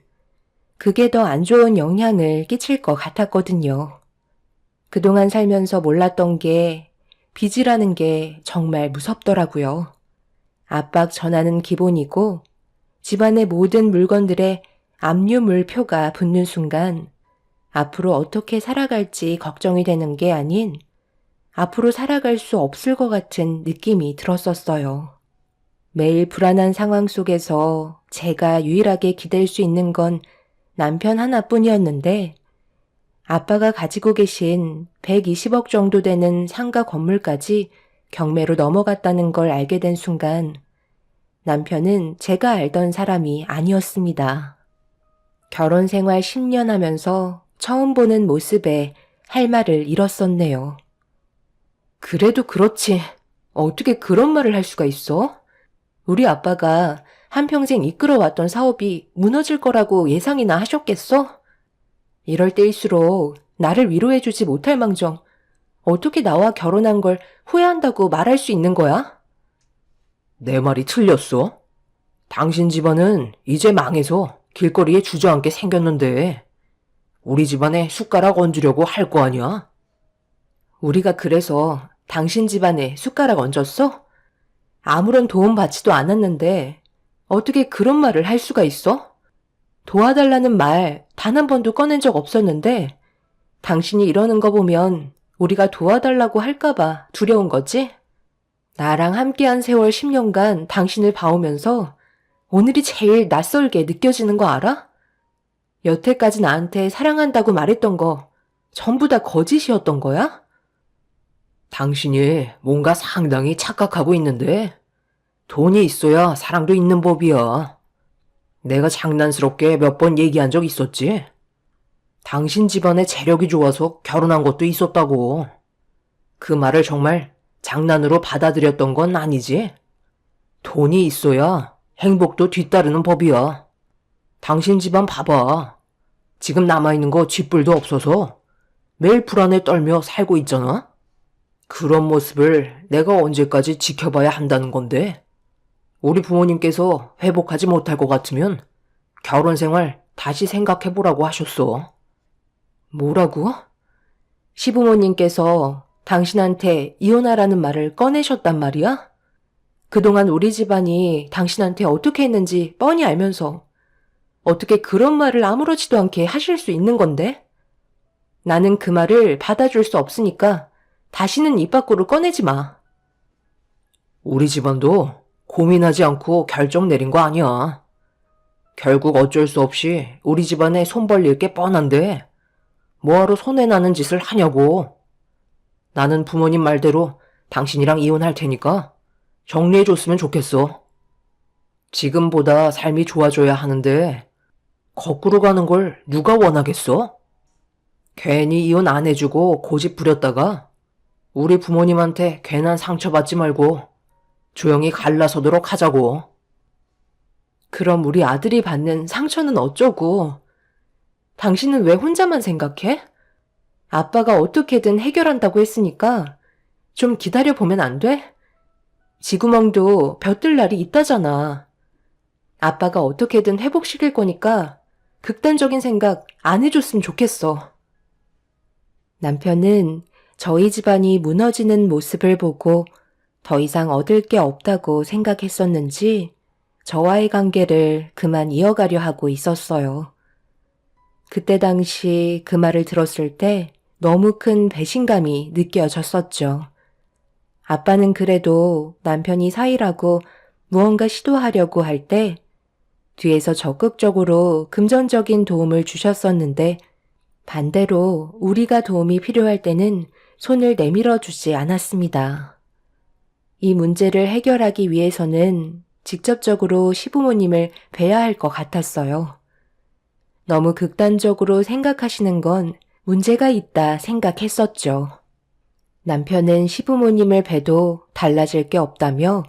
그게 더 안 좋은 영향을 끼칠 것 같았거든요. 그동안 살면서 몰랐던 게 빚이라는 게 정말 무섭더라고요. 압박 전화는 기본이고 집안의 모든 물건들에 압류물표가 붙는 순간 앞으로 어떻게 살아갈지 걱정이 되는 게 아닌 앞으로 살아갈 수 없을 것 같은 느낌이 들었었어요. 매일 불안한 상황 속에서 제가 유일하게 기댈 수 있는 건 남편 하나뿐이었는데 아빠가 가지고 계신 120억 정도 되는 상가 건물까지 경매로 넘어갔다는 걸 알게 된 순간 남편은 제가 알던 사람이 아니었습니다. 결혼 생활 10년 하면서 처음 보는 모습에 할 말을 잃었었네요. 그래도 그렇지. 어떻게 그런 말을 할 수가 있어? 우리 아빠가 한평생 이끌어왔던 사업이 무너질 거라고 예상이나 하셨겠어? 이럴 때일수록 나를 위로해주지 못할 망정 어떻게 나와 결혼한 걸 후회한다고 말할 수 있는 거야? 내 말이 틀렸어? 당신 집안은 이제 망해서 길거리에 주저앉게 생겼는데 우리 집안에 숟가락 얹으려고 할 거 아니야? 우리가 그래서 당신 집안에 숟가락 얹었어? 아무런 도움 받지도 않았는데 어떻게 그런 말을 할 수가 있어? 도와달라는 말 단 한 번도 꺼낸 적 없었는데 당신이 이러는 거 보면 우리가 도와달라고 할까봐 두려운 거지? 나랑 함께한 세월 10년간 당신을 봐오면서 오늘이 제일 낯설게 느껴지는 거 알아? 여태까지 나한테 사랑한다고 말했던 거 전부 다 거짓이었던 거야? 당신이 뭔가 상당히 착각하고 있는데 돈이 있어야 사랑도 있는 법이야. 내가 장난스럽게 몇 번 얘기한 적 있었지? 당신 집안에 재력이 좋아서 결혼한 것도 있었다고. 그 말을 정말 장난으로 받아들였던 건 아니지? 돈이 있어야 행복도 뒤따르는 법이야. 당신 집안 봐봐. 지금 남아있는 거 쥐뿔도 없어서 매일 불안에 떨며 살고 있잖아? 그런 모습을 내가 언제까지 지켜봐야 한다는 건데? 우리 부모님께서 회복하지 못할 것 같으면 결혼 생활 다시 생각해보라고 하셨어. 뭐라고? 시부모님께서 당신한테 이혼하라는 말을 꺼내셨단 말이야? 그동안 우리 집안이 당신한테 어떻게 했는지 뻔히 알면서 어떻게 그런 말을 아무렇지도 않게 하실 수 있는 건데? 나는 그 말을 받아줄 수 없으니까 다시는 입 밖으로 꺼내지 마. 우리 집안도 고민하지 않고 결정 내린 거 아니야. 결국 어쩔 수 없이 우리 집안에 손 벌릴 게 뻔한데 뭐하러 손해나는 짓을 하냐고. 나는 부모님 말대로 당신이랑 이혼할 테니까 정리해줬으면 좋겠어. 지금보다 삶이 좋아져야 하는데 거꾸로 가는 걸 누가 원하겠어? 괜히 이혼 안 해주고 고집 부렸다가 우리 부모님한테 괜한 상처받지 말고 조용히 갈라서도록 하자고. 그럼 우리 아들이 받는 상처는 어쩌고? 당신은 왜 혼자만 생각해? 아빠가 어떻게든 해결한다고 했으니까 좀 기다려보면 안 돼? 지구멍도 벼뜰 날이 있다잖아. 아빠가 어떻게든 회복시킬 거니까 극단적인 생각 안 해줬으면 좋겠어. 남편은 저희 집안이 무너지는 모습을 보고 더 이상 얻을 게 없다고 생각했었는지 저와의 관계를 그만 이어가려 하고 있었어요. 그때 당시 그 말을 들었을 때 너무 큰 배신감이 느껴졌었죠. 아빠는 그래도 남편이 사이라고 무언가 시도하려고 할 때 뒤에서 적극적으로 금전적인 도움을 주셨었는데 반대로 우리가 도움이 필요할 때는 손을 내밀어 주지 않았습니다. 이 문제를 해결하기 위해서는 직접적으로 시부모님을 뵈야 할 것 같았어요. 너무 극단적으로 생각하시는 건 문제가 있다 생각했었죠. 남편은 시부모님을 뵈도 달라질 게 없다며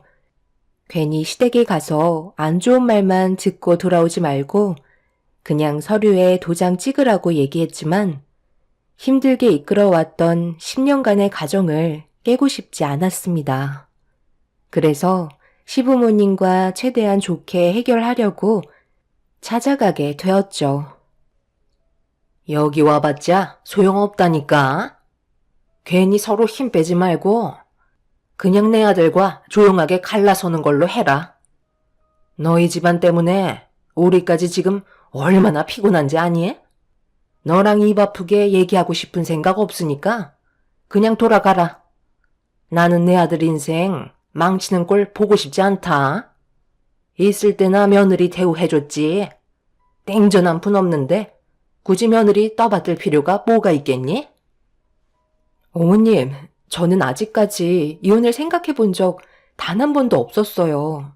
괜히 시댁에 가서 안 좋은 말만 듣고 돌아오지 말고 그냥 서류에 도장 찍으라고 얘기했지만 힘들게 이끌어왔던 10년간의 가정을 깨고 싶지 않았습니다. 그래서 시부모님과 최대한 좋게 해결하려고 찾아가게 되었죠. 여기 와봤자 소용없다니까. 괜히 서로 힘 빼지 말고 그냥 내 아들과 조용하게 갈라서는 걸로 해라. 너희 집안 때문에 우리까지 지금 얼마나 피곤한지 아니? 너랑 입 아프게 얘기하고 싶은 생각 없으니까 그냥 돌아가라. 나는 내 아들 인생 망치는 꼴 보고 싶지 않다. 있을 때나 며느리 대우해줬지. 땡전 한 푼 없는데 굳이 며느리 떠받들 필요가 뭐가 있겠니? 어머님, 저는 아직까지 이혼을 생각해 본 적 단 한 번도 없었어요.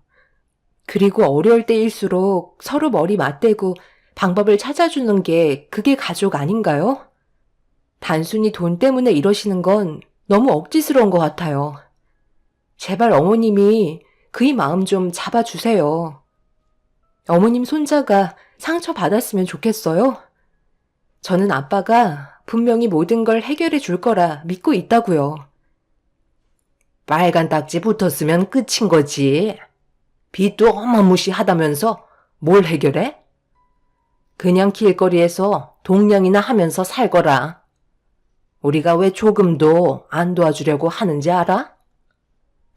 그리고 어려울 때일수록 서로 머리 맞대고 방법을 찾아주는 게 그게 가족 아닌가요? 단순히 돈 때문에 이러시는 건 너무 억지스러운 것 같아요. 제발 어머님이 그의 마음 좀 잡아주세요. 어머님 손자가 상처받았으면 좋겠어요? 저는 아빠가 분명히 모든 걸 해결해 줄 거라 믿고 있다고요. 빨간 딱지 붙었으면 끝인 거지. 빚도 어마무시하다면서 뭘 해결해? 그냥 길거리에서 동냥이나 하면서 살거라. 우리가 왜 조금도 안 도와주려고 하는지 알아?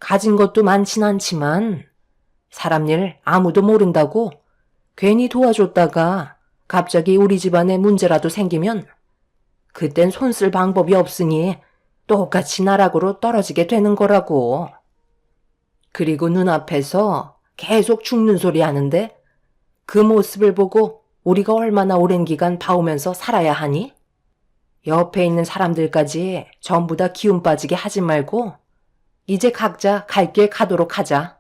가진 것도 많진 않지만 사람 일 아무도 모른다고 괜히 도와줬다가 갑자기 우리 집안에 문제라도 생기면 그땐 손 쓸 방법이 없으니 똑같이 나락으로 떨어지게 되는 거라고. 그리고 눈앞에서 계속 죽는 소리 하는데 그 모습을 보고 우리가 얼마나 오랜 기간 봐오면서 살아야 하니? 옆에 있는 사람들까지 전부 다 기운 빠지게 하지 말고 이제 각자 갈 길 가도록 하자.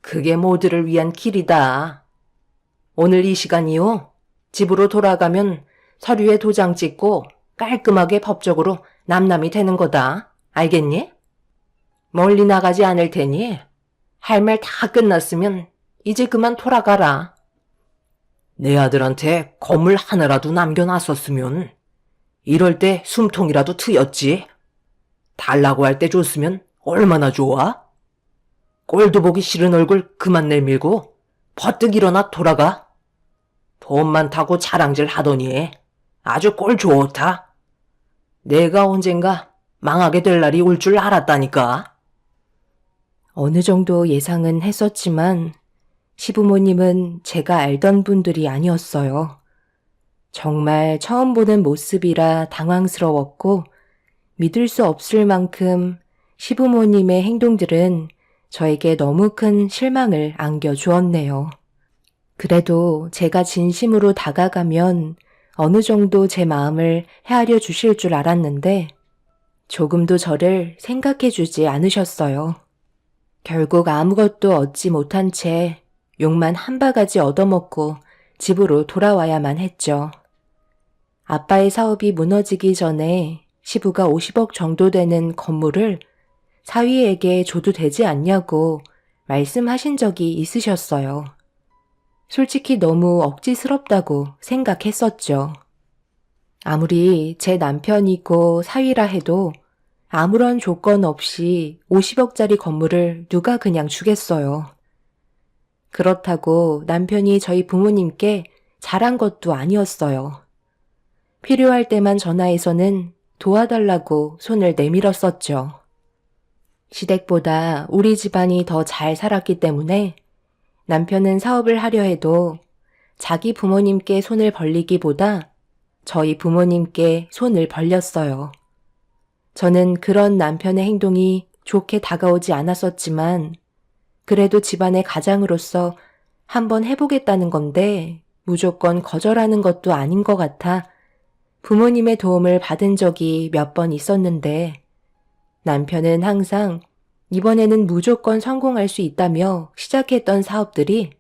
그게 모두를 위한 길이다. 오늘 이 시간 이후 집으로 돌아가면 서류에 도장 찍고 깔끔하게 법적으로 남남이 되는 거다. 알겠니? 멀리 나가지 않을 테니 할 말 다 끝났으면 이제 그만 돌아가라. 내 아들한테 건물 하나라도 남겨놨었으면 이럴 때 숨통이라도 트였지. 달라고 할 때 줬으면 얼마나 좋아? 꼴도 보기 싫은 얼굴 그만 내밀고 버뜩 일어나 돌아가. 돈 많다고 자랑질 하더니 아주 꼴 좋다. 내가 언젠가 망하게 될 날이 올 줄 알았다니까. 어느 정도 예상은 했었지만 시부모님은 제가 알던 분들이 아니었어요. 정말 처음 보는 모습이라 당황스러웠고 믿을 수 없을 만큼 시부모님의 행동들은 저에게 너무 큰 실망을 안겨주었네요. 그래도 제가 진심으로 다가가면 어느 정도 제 마음을 헤아려 주실 줄 알았는데 조금도 저를 생각해 주지 않으셨어요. 결국 아무것도 얻지 못한 채 욕만 한 바가지 얻어먹고 집으로 돌아와야만 했죠. 아빠의 사업이 무너지기 전에 시부가 50억 정도 되는 건물을 사위에게 줘도 되지 않냐고 말씀하신 적이 있으셨어요. 솔직히 너무 억지스럽다고 생각했었죠. 아무리 제 남편이고 사위라 해도 아무런 조건 없이 50억짜리 건물을 누가 그냥 주겠어요. 그렇다고 남편이 저희 부모님께 잘한 것도 아니었어요. 필요할 때만 전화해서는 도와달라고 손을 내밀었었죠. 시댁보다 우리 집안이 더 잘 살았기 때문에 남편은 사업을 하려 해도 자기 부모님께 손을 벌리기보다 저희 부모님께 손을 벌렸어요. 저는 그런 남편의 행동이 좋게 다가오지 않았었지만 그래도 집안의 가장으로서 한번 해보겠다는 건데 무조건 거절하는 것도 아닌 것 같아 부모님의 도움을 받은 적이 몇 번 있었는데 남편은 항상 이번에는 무조건 성공할 수 있다며 시작했던 사업들이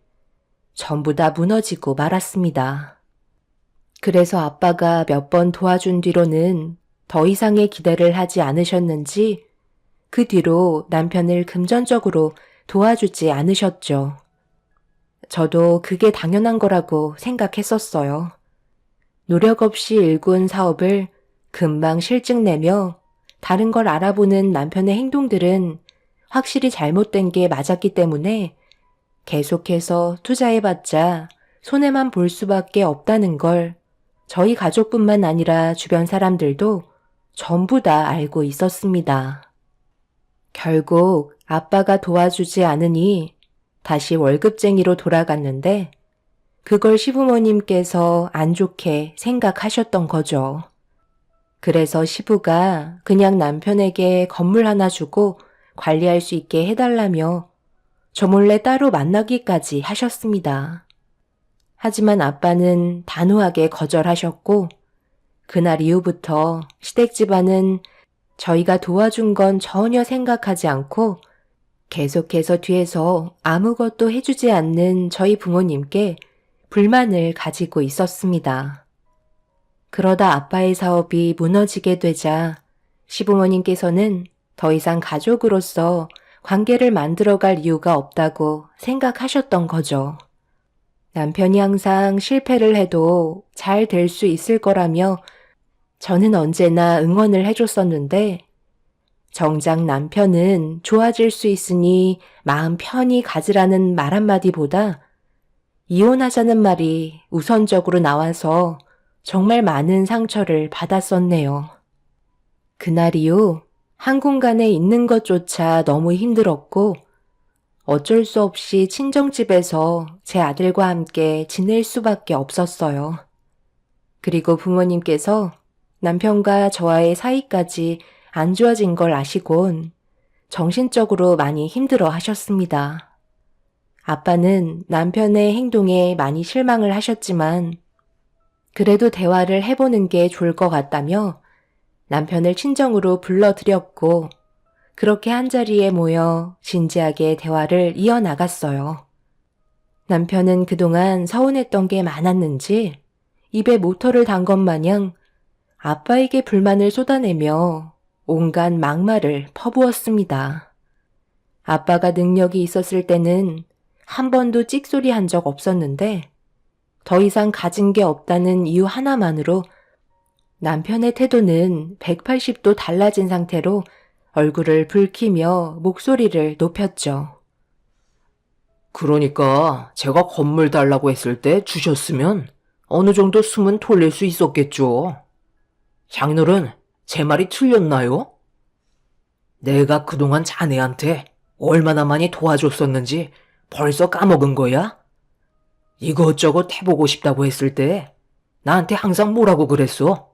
전부 다 무너지고 말았습니다. 그래서 아빠가 몇 번 도와준 뒤로는 더 이상의 기대를 하지 않으셨는지 그 뒤로 남편을 금전적으로 도와주지 않으셨죠. 저도 그게 당연한 거라고 생각했었어요. 노력 없이 일군 사업을 금방 실증 내며 다른 걸 알아보는 남편의 행동들은 확실히 잘못된 게 맞았기 때문에 계속해서 투자해봤자 손해만 볼 수밖에 없다는 걸 저희 가족뿐만 아니라 주변 사람들도 전부 다 알고 있었습니다. 결국 아빠가 도와주지 않으니 다시 월급쟁이로 돌아갔는데 그걸 시부모님께서 안 좋게 생각하셨던 거죠. 그래서 시부가 그냥 남편에게 건물 하나 주고 관리할 수 있게 해달라며 저 몰래 따로 만나기까지 하셨습니다. 하지만 아빠는 단호하게 거절하셨고 그날 이후부터 시댁 집안은 저희가 도와준 건 전혀 생각하지 않고 계속해서 뒤에서 아무것도 해주지 않는 저희 부모님께 불만을 가지고 있었습니다. 그러다 아빠의 사업이 무너지게 되자 시부모님께서는 더 이상 가족으로서 관계를 만들어갈 이유가 없다고 생각하셨던 거죠. 남편이 항상 실패를 해도 잘 될 수 있을 거라며 저는 언제나 응원을 해줬었는데 정작 남편은 좋아질 수 있으니 마음 편히 가지라는 말 한마디보다 이혼하자는 말이 우선적으로 나와서 정말 많은 상처를 받았었네요. 그날 이후 한 공간에 있는 것조차 너무 힘들었고 어쩔 수 없이 친정집에서 제 아들과 함께 지낼 수밖에 없었어요. 그리고 부모님께서 남편과 저와의 사이까지 안 좋아진 걸 아시곤 정신적으로 많이 힘들어 하셨습니다. 아빠는 남편의 행동에 많이 실망을 하셨지만 그래도 대화를 해보는 게 좋을 것 같다며 남편을 친정으로 불러들였고 그렇게 한자리에 모여 진지하게 대화를 이어나갔어요. 남편은 그동안 서운했던 게 많았는지 입에 모터를 단 것 마냥 아빠에게 불만을 쏟아내며 온갖 막말을 퍼부었습니다. 아빠가 능력이 있었을 때는 한 번도 찍소리 한 적 없었는데 더 이상 가진 게 없다는 이유 하나만으로 남편의 태도는 180도 달라진 상태로 얼굴을 붉히며 목소리를 높였죠. 그러니까 제가 건물 달라고 했을 때 주셨으면 어느 정도 숨은 돌릴 수 있었겠죠. 장인어른, 제 말이 틀렸나요? 내가 그동안 자네한테 얼마나 많이 도와줬었는지 벌써 까먹은 거야? 이것저것 해보고 싶다고 했을 때 나한테 항상 뭐라고 그랬어?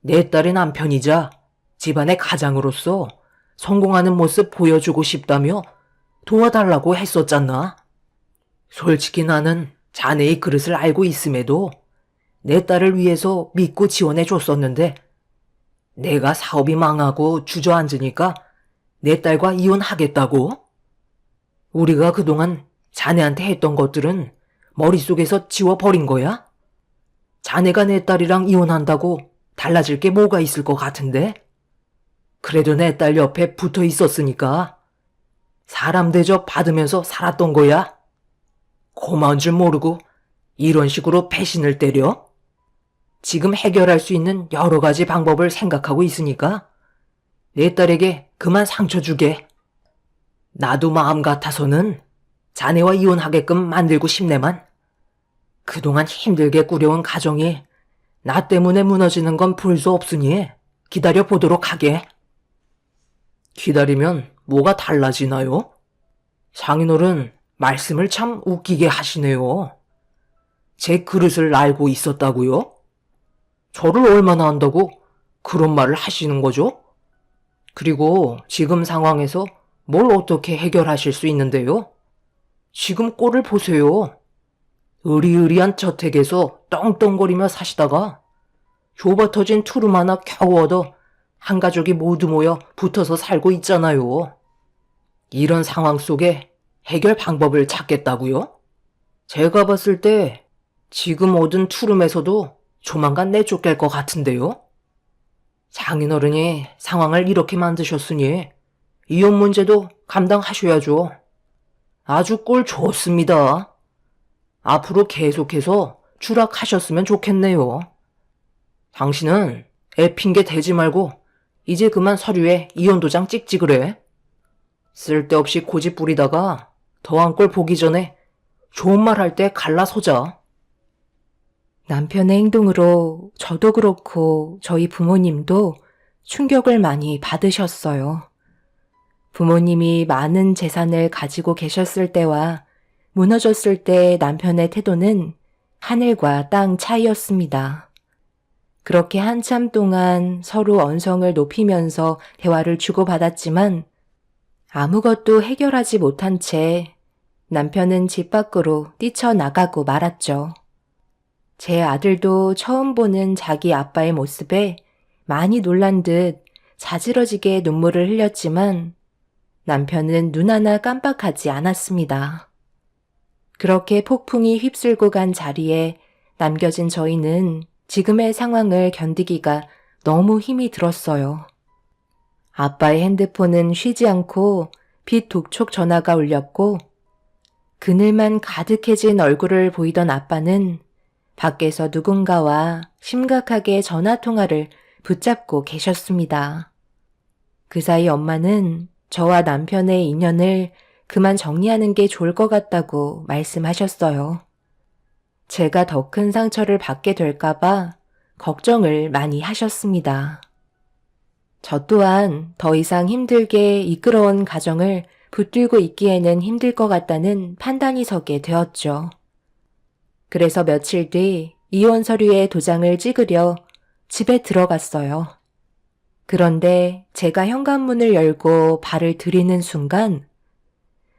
내 딸의 남편이자 집안의 가장으로서 성공하는 모습 보여주고 싶다며 도와달라고 했었잖아. 솔직히 나는 자네의 그릇을 알고 있음에도 내 딸을 위해서 믿고 지원해 줬었는데 내가 사업이 망하고 주저앉으니까 내 딸과 이혼하겠다고? 우리가 그동안 자네한테 했던 것들은 머릿속에서 지워버린 거야? 자네가 내 딸이랑 이혼한다고 달라질 게 뭐가 있을 것 같은데? 그래도 내 딸 옆에 붙어 있었으니까 사람 대접 받으면서 살았던 거야? 고마운 줄 모르고 이런 식으로 배신을 때려? 지금 해결할 수 있는 여러 가지 방법을 생각하고 있으니까 내 딸에게 그만 상처 주게. 나도 마음 같아서는 자네와 이혼하게끔 만들고 싶네만 그동안 힘들게 꾸려온 가정이 나 때문에 무너지는 건 볼 수 없으니 기다려 보도록 하게. 기다리면 뭐가 달라지나요? 장인어른 말씀을 참 웃기게 하시네요. 제 그릇을 알고 있었다고요? 저를 얼마나 안다고 그런 말을 하시는 거죠? 그리고 지금 상황에서 뭘 어떻게 해결하실 수 있는데요? 지금 꼴을 보세요. 으리으리한 저택에서 떵떵거리며 사시다가 좁아터진 투룸 하나 겨우 얻어 한 가족이 모두 모여 붙어서 살고 있잖아요. 이런 상황 속에 해결 방법을 찾겠다고요? 제가 봤을 때 지금 얻은 투룸에서도 조만간 내쫓길 것 같은데요? 장인어른이 상황을 이렇게 만드셨으니 이혼 문제도 감당하셔야죠. 아주 꼴 좋습니다. 앞으로 계속해서 추락하셨으면 좋겠네요. 당신은 애 핑계 대지 말고 이제 그만 서류에 이혼 도장 찍지 그래. 쓸데없이 고집 부리다가 더한 꼴 보기 전에 좋은 말 할 때 갈라서자. 남편의 행동으로 저도 그렇고 저희 부모님도 충격을 많이 받으셨어요. 부모님이 많은 재산을 가지고 계셨을 때와 무너졌을 때 남편의 태도는 하늘과 땅 차이였습니다. 그렇게 한참 동안 서로 언성을 높이면서 대화를 주고받았지만 아무것도 해결하지 못한 채 남편은 집 밖으로 뛰쳐나가고 말았죠. 제 아들도 처음 보는 자기 아빠의 모습에 많이 놀란 듯 자지러지게 눈물을 흘렸지만 남편은 눈 하나 깜빡하지 않았습니다. 그렇게 폭풍이 휩쓸고 간 자리에 남겨진 저희는 지금의 상황을 견디기가 너무 힘이 들었어요. 아빠의 핸드폰은 쉬지 않고 빛 독촉 전화가 울렸고 그늘만 가득해진 얼굴을 보이던 아빠는 밖에서 누군가와 심각하게 전화통화를 붙잡고 계셨습니다. 그 사이 엄마는 저와 남편의 인연을 그만 정리하는 게 좋을 것 같다고 말씀하셨어요. 제가 더 큰 상처를 받게 될까봐 걱정을 많이 하셨습니다. 저 또한 더 이상 힘들게 이끌어온 가정을 붙들고 있기에는 힘들 것 같다는 판단이 서게 되었죠. 그래서 며칠 뒤 이혼 서류에 도장을 찍으려 집에 들어갔어요. 그런데 제가 현관문을 열고 발을 들이는 순간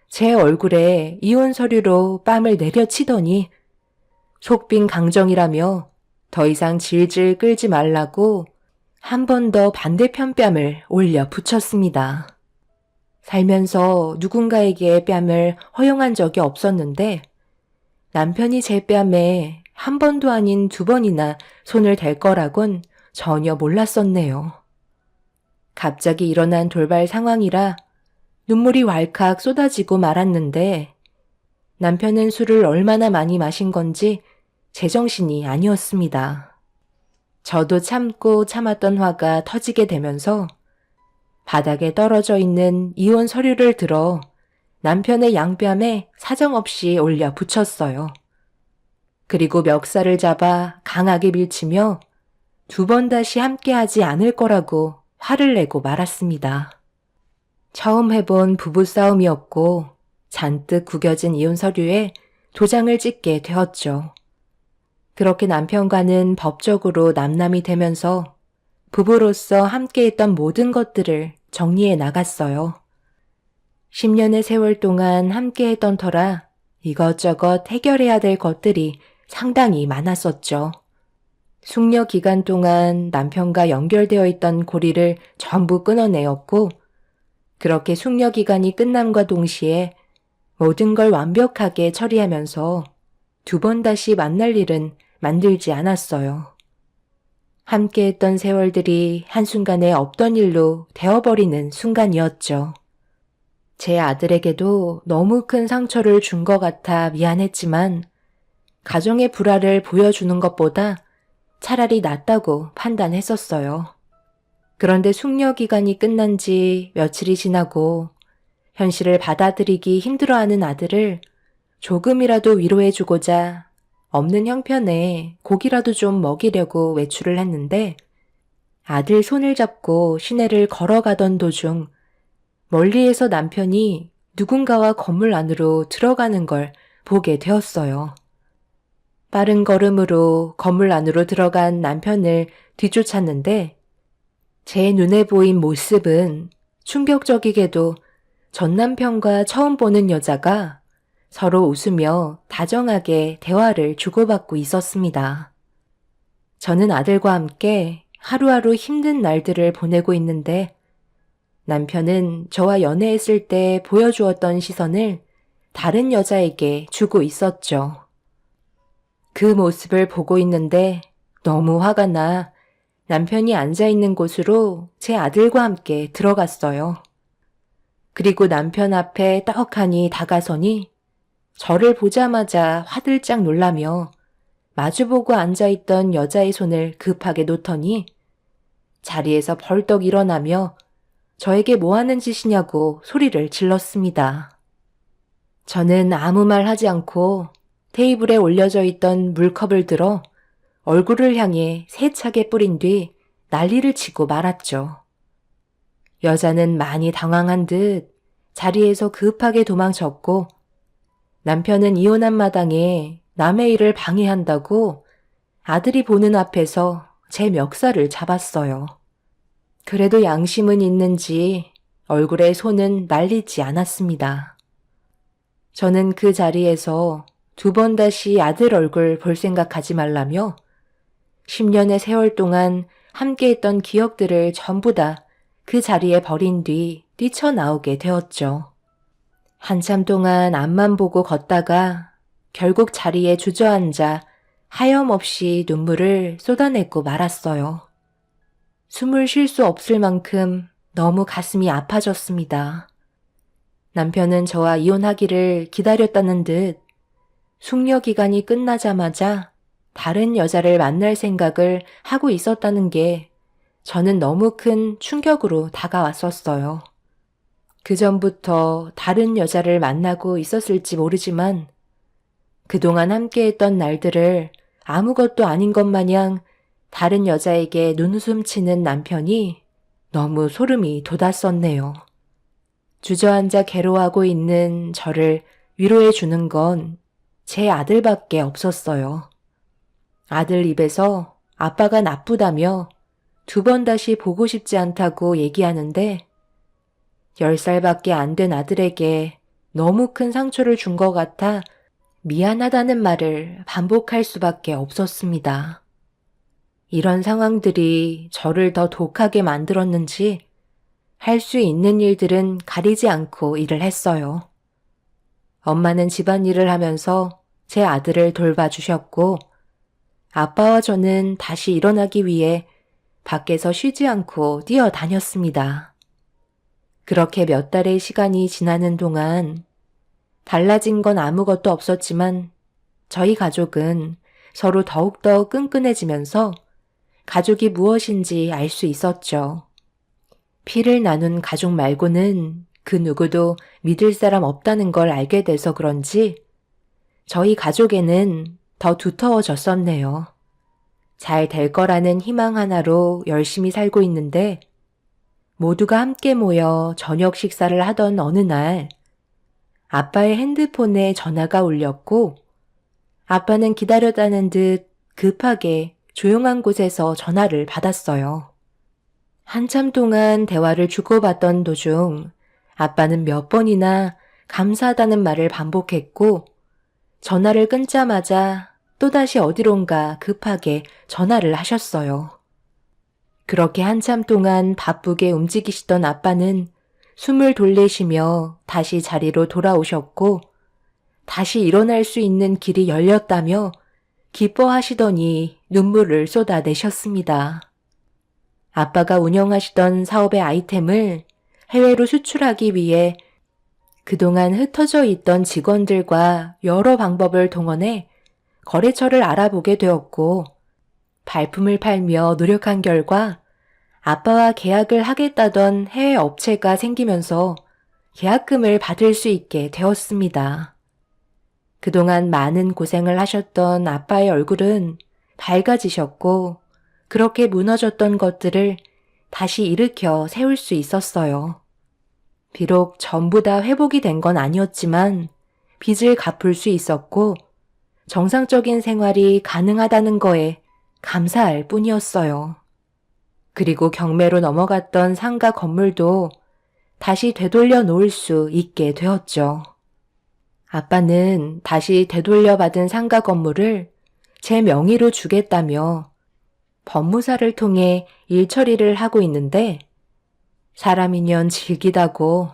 제 얼굴에 이혼 서류로 뺨을 내려치더니 속빈 강정이라며 더 이상 질질 끌지 말라고 한 번 더 반대편 뺨을 올려 붙였습니다. 살면서 누군가에게 뺨을 허용한 적이 없었는데 남편이 제 뺨에 한 번도 아닌 2번이나 손을 댈 거라곤 전혀 몰랐었네요. 갑자기 일어난 돌발 상황이라 눈물이 왈칵 쏟아지고 말았는데 남편은 술을 얼마나 많이 마신 건지 제정신이 아니었습니다. 저도 참고 참았던 화가 터지게 되면서 바닥에 떨어져 있는 이혼 서류를 들어 남편의 양뺨에 사정없이 올려 붙였어요. 그리고 멱살을 잡아 강하게 밀치며 2번 다시 함께하지 않을 거라고 화를 내고 말았습니다. 처음 해본 부부싸움이었고 잔뜩 구겨진 이혼 서류에 도장을 찍게 되었죠. 그렇게 남편과는 법적으로 남남이 되면서 부부로서 함께했던 모든 것들을 정리해 나갔어요. 10년의 세월 동안 함께했던 터라 이것저것 해결해야 될 것들이 상당히 많았었죠. 숙려 기간 동안 남편과 연결되어 있던 고리를 전부 끊어내었고 그렇게 숙려 기간이 끝남과 동시에 모든 걸 완벽하게 처리하면서 2번 다시 만날 일은 만들지 않았어요. 함께했던 세월들이 한순간에 없던 일로 되어버리는 순간이었죠. 제 아들에게도 너무 큰 상처를 준 것 같아 미안했지만 가정의 불화를 보여주는 것보다 차라리 낫다고 판단했었어요. 그런데 숙려 기간이 끝난 지 며칠이 지나고 현실을 받아들이기 힘들어하는 아들을 조금이라도 위로해주고자 없는 형편에 고기라도 좀 먹이려고 외출을 했는데 아들 손을 잡고 시내를 걸어가던 도중 멀리에서 남편이 누군가와 건물 안으로 들어가는 걸 보게 되었어요. 빠른 걸음으로 건물 안으로 들어간 남편을 뒤쫓았는데 제 눈에 보인 모습은 충격적이게도 전 남편과 처음 보는 여자가 서로 웃으며 다정하게 대화를 주고받고 있었습니다. 저는 아들과 함께 하루하루 힘든 날들을 보내고 있는데 남편은 저와 연애했을 때 보여주었던 시선을 다른 여자에게 주고 있었죠. 그 모습을 보고 있는데 너무 화가 나 남편이 앉아있는 곳으로 제 아들과 함께 들어갔어요. 그리고 남편 앞에 떡하니 다가서니 저를 보자마자 화들짝 놀라며 마주보고 앉아있던 여자의 손을 급하게 놓더니 자리에서 벌떡 일어나며 저에게 뭐 하는 짓이냐고 소리를 질렀습니다. 저는 아무 말 하지 않고 테이블에 올려져 있던 물컵을 들어 얼굴을 향해 세차게 뿌린 뒤 난리를 치고 말았죠. 여자는 많이 당황한 듯 자리에서 급하게 도망쳤고 남편은 이혼한 마당에 남의 일을 방해한다고 아들이 보는 앞에서 제 멱살을 잡았어요. 그래도 양심은 있는지 얼굴에 손은 날리지 않았습니다. 저는 그 자리에서 2번 다시 아들 얼굴 볼 생각하지 말라며 10년의 세월 동안 함께했던 기억들을 전부 다 그 자리에 버린 뒤 뛰쳐나오게 되었죠. 한참 동안 앞만 보고 걷다가 결국 자리에 주저앉아 하염없이 눈물을 쏟아내고 말았어요. 숨을 쉴 수 없을 만큼 너무 가슴이 아파졌습니다. 남편은 저와 이혼하기를 기다렸다는 듯 숙려 기간이 끝나자마자 다른 여자를 만날 생각을 하고 있었다는 게 저는 너무 큰 충격으로 다가왔었어요. 그 전부터 다른 여자를 만나고 있었을지 모르지만 그동안 함께했던 날들을 아무것도 아닌 것 마냥 다른 여자에게 눈웃음 치는 남편이 너무 소름이 돋았었네요. 주저앉아 괴로워하고 있는 저를 위로해 주는 건 제 아들밖에 없었어요. 아들 입에서 아빠가 나쁘다며 두 번 다시 보고 싶지 않다고 얘기하는데 10살밖에 안 된 아들에게 너무 큰 상처를 준 것 같아 미안하다는 말을 반복할 수밖에 없었습니다. 이런 상황들이 저를 더 독하게 만들었는지 할 수 있는 일들은 가리지 않고 일을 했어요. 엄마는 집안일을 하면서 제 아들을 돌봐주셨고 아빠와 저는 다시 일어나기 위해 밖에서 쉬지 않고 뛰어다녔습니다. 그렇게 몇 달의 시간이 지나는 동안 달라진 건 아무것도 없었지만 저희 가족은 서로 더욱더 끈끈해지면서 가족이 무엇인지 알 수 있었죠. 피를 나눈 가족 말고는 그 누구도 믿을 사람 없다는 걸 알게 돼서 그런지 저희 가족에는 더 두터워졌었네요. 잘 될 거라는 희망 하나로 열심히 살고 있는데 모두가 함께 모여 저녁 식사를 하던 어느 날 아빠의 핸드폰에 전화가 울렸고 아빠는 기다렸다는 듯 급하게 조용한 곳에서 전화를 받았어요. 한참 동안 대화를 주고받던 도중 아빠는 몇 번이나 감사하다는 말을 반복했고 전화를 끊자마자 또다시 어디론가 급하게 전화를 하셨어요. 그렇게 한참 동안 바쁘게 움직이시던 아빠는 숨을 돌리시며 다시 자리로 돌아오셨고 다시 일어날 수 있는 길이 열렸다며 기뻐하시더니 눈물을 쏟아내셨습니다. 아빠가 운영하시던 사업의 아이템을 해외로 수출하기 위해 그동안 흩어져 있던 직원들과 여러 방법을 동원해 거래처를 알아보게 되었고 발품을 팔며 노력한 결과 아빠와 계약을 하겠다던 해외 업체가 생기면서 계약금을 받을 수 있게 되었습니다. 그동안 많은 고생을 하셨던 아빠의 얼굴은 밝아지셨고 그렇게 무너졌던 것들을 다시 일으켜 세울 수 있었어요. 비록 전부 다 회복이 된 건 아니었지만 빚을 갚을 수 있었고 정상적인 생활이 가능하다는 거에 감사할 뿐이었어요. 그리고 경매로 넘어갔던 상가 건물도 다시 되돌려 놓을 수 있게 되었죠. 아빠는 다시 되돌려 받은 상가 건물을 제 명의로 주겠다며 법무사를 통해 일 처리를 하고 있는데 사람이년 질기다고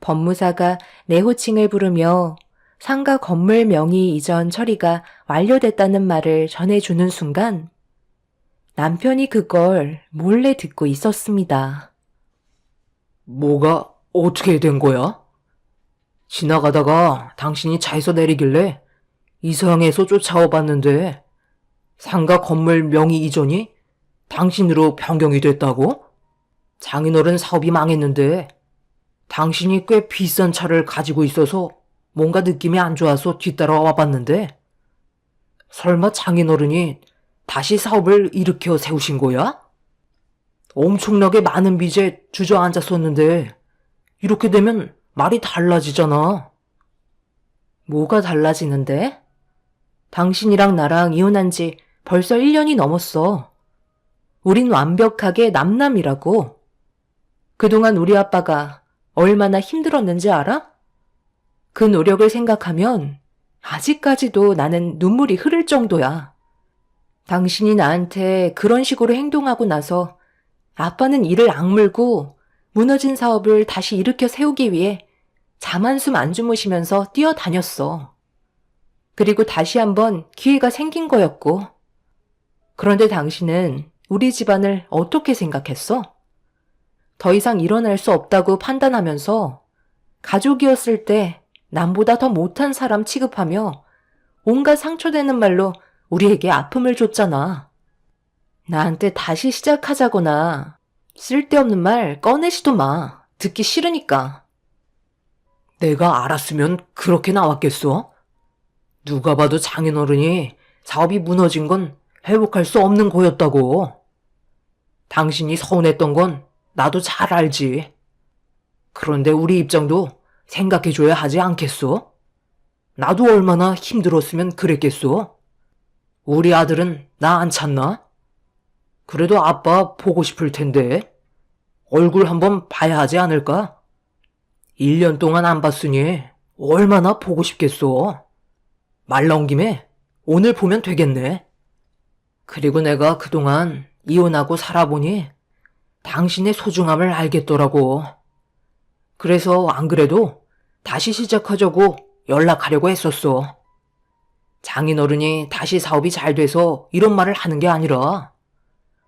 법무사가 내 호칭을 부르며 상가 건물 명의 이전 처리가 완료됐다는 말을 전해주는 순간 남편이 그걸 몰래 듣고 있었습니다. 뭐가 어떻게 된 거야? 지나가다가 당신이 차에서 내리길래 이상해서 쫓아와 봤는데 상가 건물 명의 이전이 당신으로 변경이 됐다고? 장인어른 사업이 망했는데 당신이 꽤 비싼 차를 가지고 있어서 뭔가 느낌이 안 좋아서 뒤따라와 봤는데 설마 장인어른이 다시 사업을 일으켜 세우신 거야? 엄청나게 많은 빚에 주저앉았었는데 이렇게 되면 말이 달라지잖아. 뭐가 달라지는데? 당신이랑 나랑 이혼한 지 벌써 1년이 넘었어. 우린 완벽하게 남남이라고. 그동안 우리 아빠가 얼마나 힘들었는지 알아? 그 노력을 생각하면 아직까지도 나는 눈물이 흐를 정도야. 당신이 나한테 그런 식으로 행동하고 나서 아빠는 이를 악물고 무너진 사업을 다시 일으켜 세우기 위해 잠 한숨 안 주무시면서 뛰어다녔어. 그리고 다시 한번 기회가 생긴 거였고. 그런데 당신은 우리 집안을 어떻게 생각했어? 더 이상 일어날 수 없다고 판단하면서 가족이었을 때 남보다 더 못한 사람 취급하며 온갖 상처되는 말로 우리에게 아픔을 줬잖아. 나한테 다시 시작하자거나 쓸데없는 말 꺼내지도 마. 듣기 싫으니까. 내가 알았으면 그렇게 나왔겠어? 누가 봐도 장인어른이 사업이 무너진 건 회복할 수 없는 거였다고. 당신이 서운했던 건 나도 잘 알지. 그런데 우리 입장도 생각해줘야 하지 않겠소? 나도 얼마나 힘들었으면 그랬겠소? 우리 아들은 나 안 찾나? 그래도 아빠 보고 싶을 텐데. 얼굴 한번 봐야 하지 않을까? 1년 동안 안 봤으니 얼마나 보고 싶겠어. 말 나온 김에 오늘 보면 되겠네. 그리고 내가 그동안 이혼하고 살아보니 당신의 소중함을 알겠더라고. 그래서 안 그래도 다시 시작하자고 연락하려고 했었어. 장인어른이 다시 사업이 잘 돼서 이런 말을 하는 게 아니라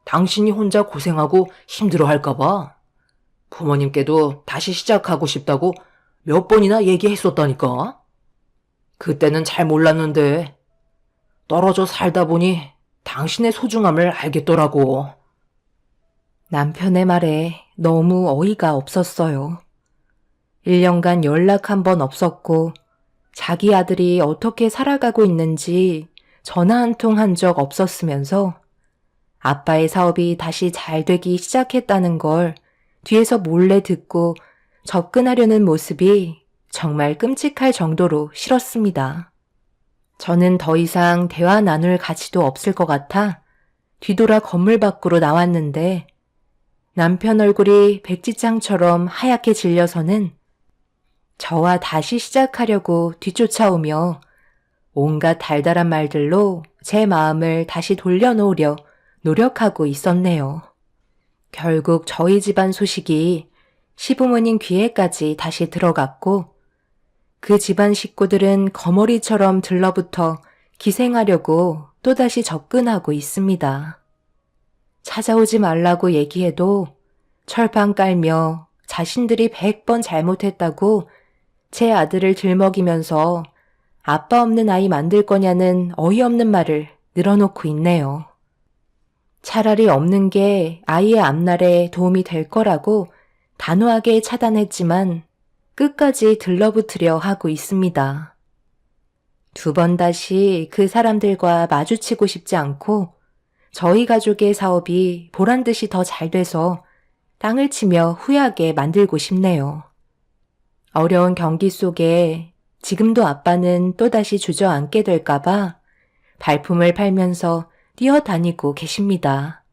당신이 혼자 고생하고 힘들어 할까봐 부모님께도 다시 시작하고 싶다고 몇 번이나 얘기했었다니까. 그때는 잘 몰랐는데 떨어져 살다 보니 당신의 소중함을 알겠더라고. 남편의 말에 너무 어이가 없었어요. 1년간 연락 한 번 없었고 자기 아들이 어떻게 살아가고 있는지 전화 한 통 한 적 없었으면서 아빠의 사업이 다시 잘 되기 시작했다는 걸 뒤에서 몰래 듣고 접근하려는 모습이 정말 끔찍할 정도로 싫었습니다. 저는 더 이상 대화 나눌 가치도 없을 것 같아 뒤돌아 건물 밖으로 나왔는데 남편 얼굴이 백지장처럼 하얗게 질려서는 저와 다시 시작하려고 뒤쫓아오며 온갖 달달한 말들로 제 마음을 다시 돌려놓으려 노력하고 있었네요. 결국 저희 집안 소식이 시부모님 귀에까지 다시 들어갔고 그 집안 식구들은 거머리처럼 들러붙어 기생하려고 또다시 접근하고 있습니다. 찾아오지 말라고 얘기해도 철판 깔며 자신들이 100번 잘못했다고 제 아들을 들먹이면서 아빠 없는 아이 만들 거냐는 어이없는 말을 늘어놓고 있네요. 차라리 없는 게 아이의 앞날에 도움이 될 거라고 단호하게 차단했지만 끝까지 들러붙으려 하고 있습니다. 2번 다시 그 사람들과 마주치고 싶지 않고 저희 가족의 사업이 보란 듯이 더 잘 돼서 땅을 치며 후회하게 만들고 싶네요. 어려운 경기 속에 지금도 아빠는 또다시 주저앉게 될까봐 발품을 팔면서 뛰어다니고 계십니다.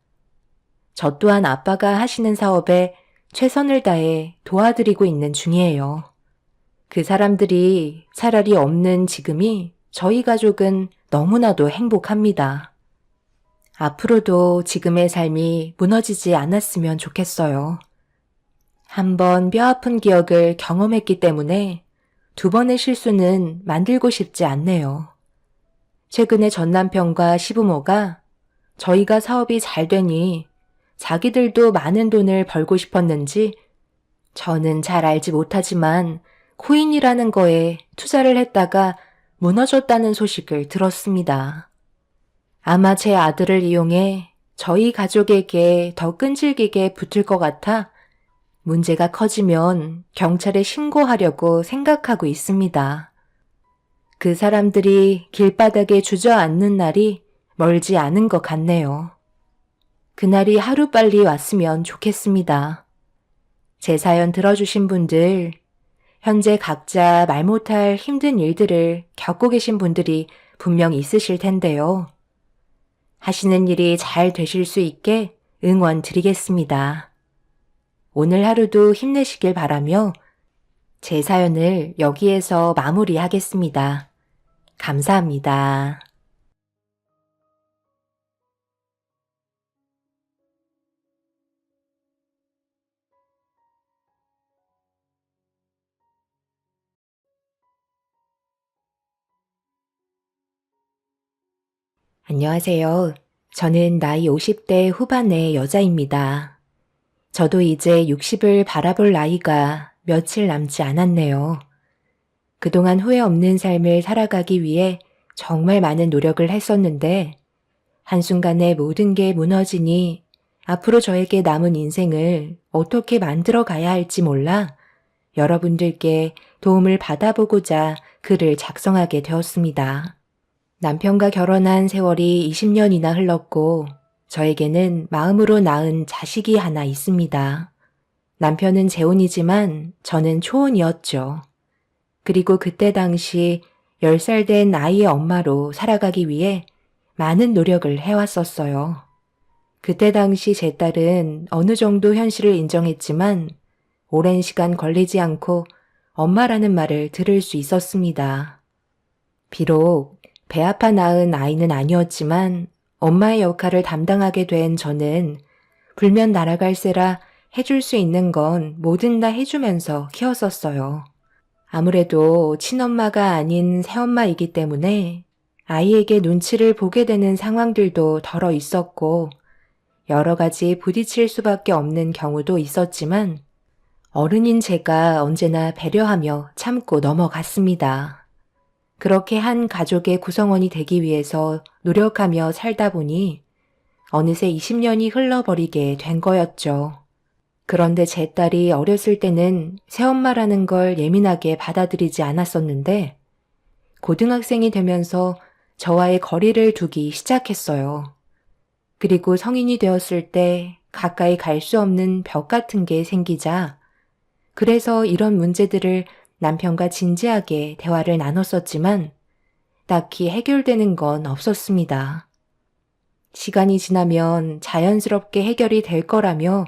저 또한 아빠가 하시는 사업에 최선을 다해 도와드리고 있는 중이에요. 그 사람들이 차라리 없는 지금이 저희 가족은 너무나도 행복합니다. 앞으로도 지금의 삶이 무너지지 않았으면 좋겠어요. 한번 뼈아픈 기억을 경험했기 때문에 2번의 실수는 만들고 싶지 않네요. 최근에 전 남편과 시부모가 저희가 사업이 잘 되니 자기들도 많은 돈을 벌고 싶었는지 저는 잘 알지 못하지만 코인이라는 거에 투자를 했다가 무너졌다는 소식을 들었습니다. 아마 제 아들을 이용해 저희 가족에게 더 끈질기게 붙을 것 같아 문제가 커지면 경찰에 신고하려고 생각하고 있습니다. 그 사람들이 길바닥에 주저앉는 날이 멀지 않은 것 같네요. 그날이 하루빨리 왔으면 좋겠습니다. 제 사연 들어주신 분들, 현재 각자 말 못할 힘든 일들을 겪고 계신 분들이 분명 있으실 텐데요. 하시는 일이 잘 되실 수 있게 응원 드리겠습니다. 오늘 하루도 힘내시길 바라며 제 사연을 여기에서 마무리하겠습니다. 감사합니다. 안녕하세요. 저는 나이 50대 후반의 여자입니다. 저도 이제 60을 바라볼 나이가 며칠 남지 않았네요. 그동안 후회 없는 삶을 살아가기 위해 정말 많은 노력을 했었는데 한순간에 모든 게 무너지니 앞으로 저에게 남은 인생을 어떻게 만들어 가야 할지 몰라 여러분들께 도움을 받아보고자 글을 작성하게 되었습니다. 남편과 결혼한 세월이 20년이나 흘렀고 저에게는 마음으로 낳은 자식이 하나 있습니다. 남편은 재혼이지만 저는 초혼이었죠. 그리고 그때 당시 10살 된 아이의 엄마로 살아가기 위해 많은 노력을 해왔었어요. 그때 당시 제 딸은 어느 정도 현실을 인정했지만 오랜 시간 걸리지 않고 엄마라는 말을 들을 수 있었습니다. 비록 배 아파 낳은 아이는 아니었지만 엄마의 역할을 담당하게 된 저는 불면 날아갈세라 해줄 수 있는 건 뭐든 다 해주면서 키웠었어요. 아무래도 친엄마가 아닌 새엄마이기 때문에 아이에게 눈치를 보게 되는 상황들도 덜어 있었고 여러 가지 부딪힐 수밖에 없는 경우도 있었지만 어른인 제가 언제나 배려하며 참고 넘어갔습니다. 그렇게 한 가족의 구성원이 되기 위해서 노력하며 살다 보니 어느새 20년이 흘러버리게 된 거였죠. 그런데 제 딸이 어렸을 때는 새엄마라는 걸 예민하게 받아들이지 않았었는데 고등학생이 되면서 저와의 거리를 두기 시작했어요. 그리고 성인이 되었을 때 가까이 갈 수 없는 벽 같은 게 생기자 그래서 이런 문제들을 남편과 진지하게 대화를 나눴었지만 딱히 해결되는 건 없었습니다. 시간이 지나면 자연스럽게 해결이 될 거라며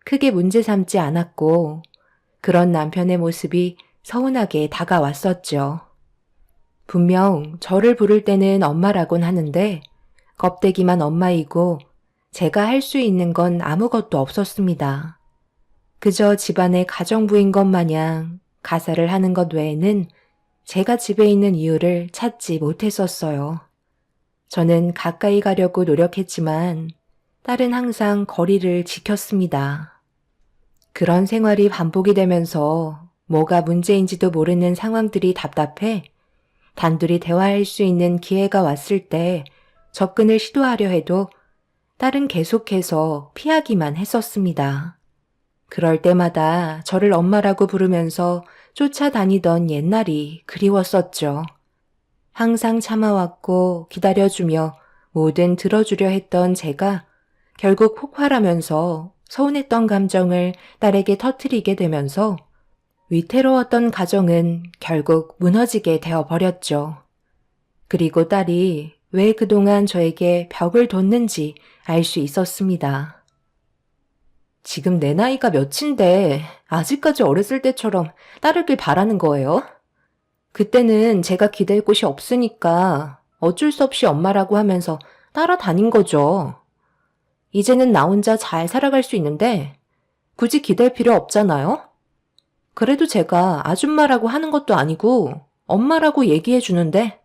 크게 문제 삼지 않았고 그런 남편의 모습이 서운하게 다가왔었죠. 분명 저를 부를 때는 엄마라곤 하는데 껍데기만 엄마이고 제가 할 수 있는 건 아무것도 없었습니다. 그저 집안의 가정부인 것 마냥 가사를 하는 것 외에는 제가 집에 있는 이유를 찾지 못했었어요. 저는 가까이 가려고 노력했지만 딸은 항상 거리를 지켰습니다. 그런 생활이 반복이 되면서 뭐가 문제인지도 모르는 상황들이 답답해 단둘이 대화할 수 있는 기회가 왔을 때 접근을 시도하려 해도 딸은 계속해서 피하기만 했었습니다. 그럴 때마다 저를 엄마라고 부르면서 쫓아다니던 옛날이 그리웠었죠. 항상 참아왔고 기다려주며 뭐든 들어주려 했던 제가 결국 폭발하면서 서운했던 감정을 딸에게 터뜨리게 되면서 위태로웠던 가정은 결국 무너지게 되어버렸죠. 그리고 딸이 왜 그동안 저에게 벽을 뒀는지 알 수 있었습니다. 지금 내 나이가 몇인데 아직까지 어렸을 때처럼 따르길 바라는 거예요? 그때는 제가 기댈 곳이 없으니까 어쩔 수 없이 엄마라고 하면서 따라다닌 거죠. 이제는 나 혼자 잘 살아갈 수 있는데 굳이 기댈 필요 없잖아요? 그래도 제가 아줌마라고 하는 것도 아니고 엄마라고 얘기해 주는데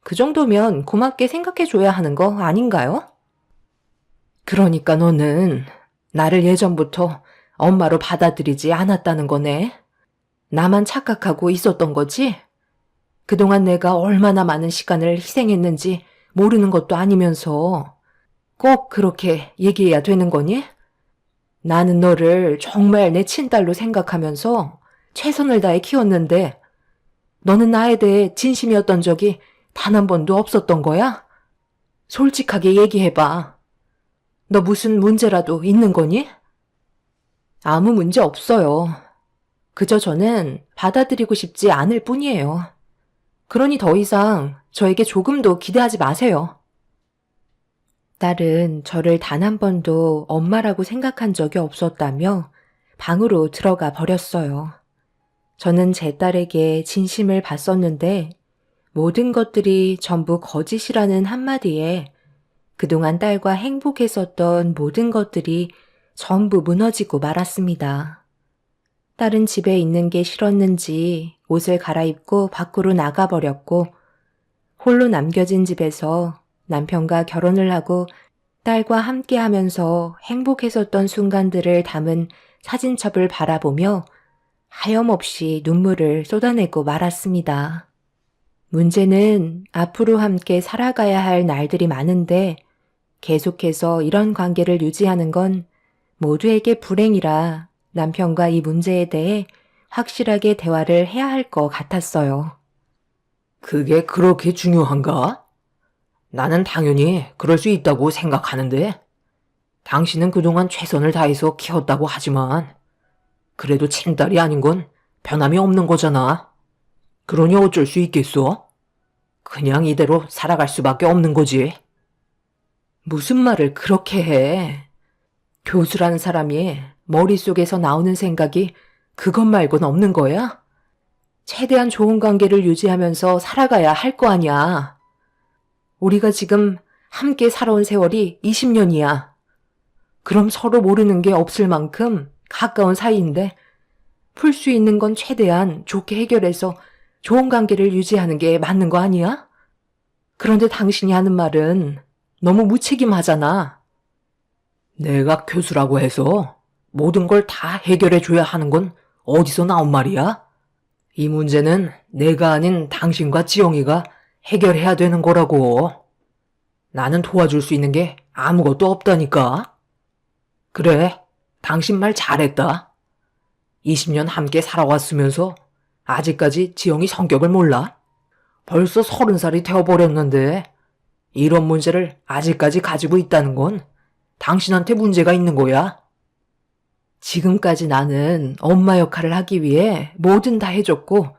그 정도면 고맙게 생각해 줘야 하는 거 아닌가요? 그러니까 너는 나를 예전부터 엄마로 받아들이지 않았다는 거네. 나만 착각하고 있었던 거지? 그동안 내가 얼마나 많은 시간을 희생했는지 모르는 것도 아니면서 꼭 그렇게 얘기해야 되는 거니? 나는 너를 정말 내 친딸로 생각하면서 최선을 다해 키웠는데 너는 나에 대해 진심이었던 적이 단 한 번도 없었던 거야? 솔직하게 얘기해봐. 너 무슨 문제라도 있는 거니? 아무 문제 없어요. 그저 저는 받아들이고 싶지 않을 뿐이에요. 그러니 더 이상 저에게 조금도 기대하지 마세요. 딸은 저를 단 한 번도 엄마라고 생각한 적이 없었다며 방으로 들어가 버렸어요. 저는 제 딸에게 진심을 봤었는데 모든 것들이 전부 거짓이라는 한마디에 그동안 딸과 행복했었던 모든 것들이 전부 무너지고 말았습니다. 딸은 집에 있는 게 싫었는지 옷을 갈아입고 밖으로 나가버렸고 홀로 남겨진 집에서 남편과 결혼을 하고 딸과 함께 하면서 행복했었던 순간들을 담은 사진첩을 바라보며 하염없이 눈물을 쏟아내고 말았습니다. 문제는 앞으로 함께 살아가야 할 날들이 많은데 계속해서 이런 관계를 유지하는 건 모두에게 불행이라 남편과 이 문제에 대해 확실하게 대화를 해야 할 것 같았어요. 그게 그렇게 중요한가? 나는 당연히 그럴 수 있다고 생각하는데 당신은 그동안 최선을 다해서 키웠다고 하지만 그래도 친딸이 아닌 건 변함이 없는 거잖아. 그러니 어쩔 수 있겠어? 그냥 이대로 살아갈 수밖에 없는 거지. 무슨 말을 그렇게 해? 교수라는 사람이 머릿속에서 나오는 생각이 그것 말곤 없는 거야? 최대한 좋은 관계를 유지하면서 살아가야 할 거 아니야. 우리가 지금 함께 살아온 세월이 20년이야. 그럼 서로 모르는 게 없을 만큼 가까운 사이인데 풀 수 있는 건 최대한 좋게 해결해서 좋은 관계를 유지하는 게 맞는 거 아니야? 그런데 당신이 하는 말은 너무 무책임하잖아. 내가 교수라고 해서 모든 걸 다 해결해 줘야 하는 건 어디서 나온 말이야? 이 문제는 내가 아닌 당신과 지영이가 해결해야 되는 거라고. 나는 도와줄 수 있는 게 아무것도 없다니까. 그래, 당신 말 잘했다. 20년 함께 살아왔으면서 아직까지 지영이 성격을 몰라? 벌써 30살이 되어버렸는데 이런 문제를 아직까지 가지고 있다는 건 당신한테 문제가 있는 거야. 지금까지 나는 엄마 역할을 하기 위해 뭐든 다 해줬고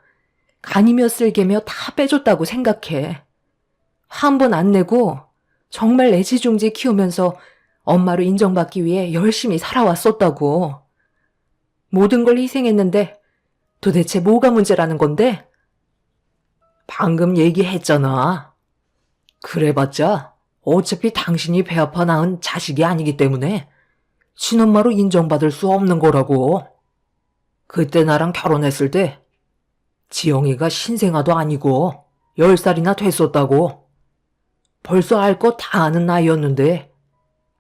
간이며 쓸개며 다 빼줬다고 생각해. 한 번 안 내고 정말 애지중지 키우면서 엄마로 인정받기 위해 열심히 살아왔었다고. 모든 걸 희생했는데 도대체 뭐가 문제라는 건데? 방금 얘기했잖아. 그래봤자 어차피 당신이 배 아파 낳은 자식이 아니기 때문에 친엄마로 인정받을 수 없는 거라고. 그때 나랑 결혼했을 때 지영이가 신생아도 아니고 10살이나 됐었다고. 벌써 알 거 다 아는 나이였는데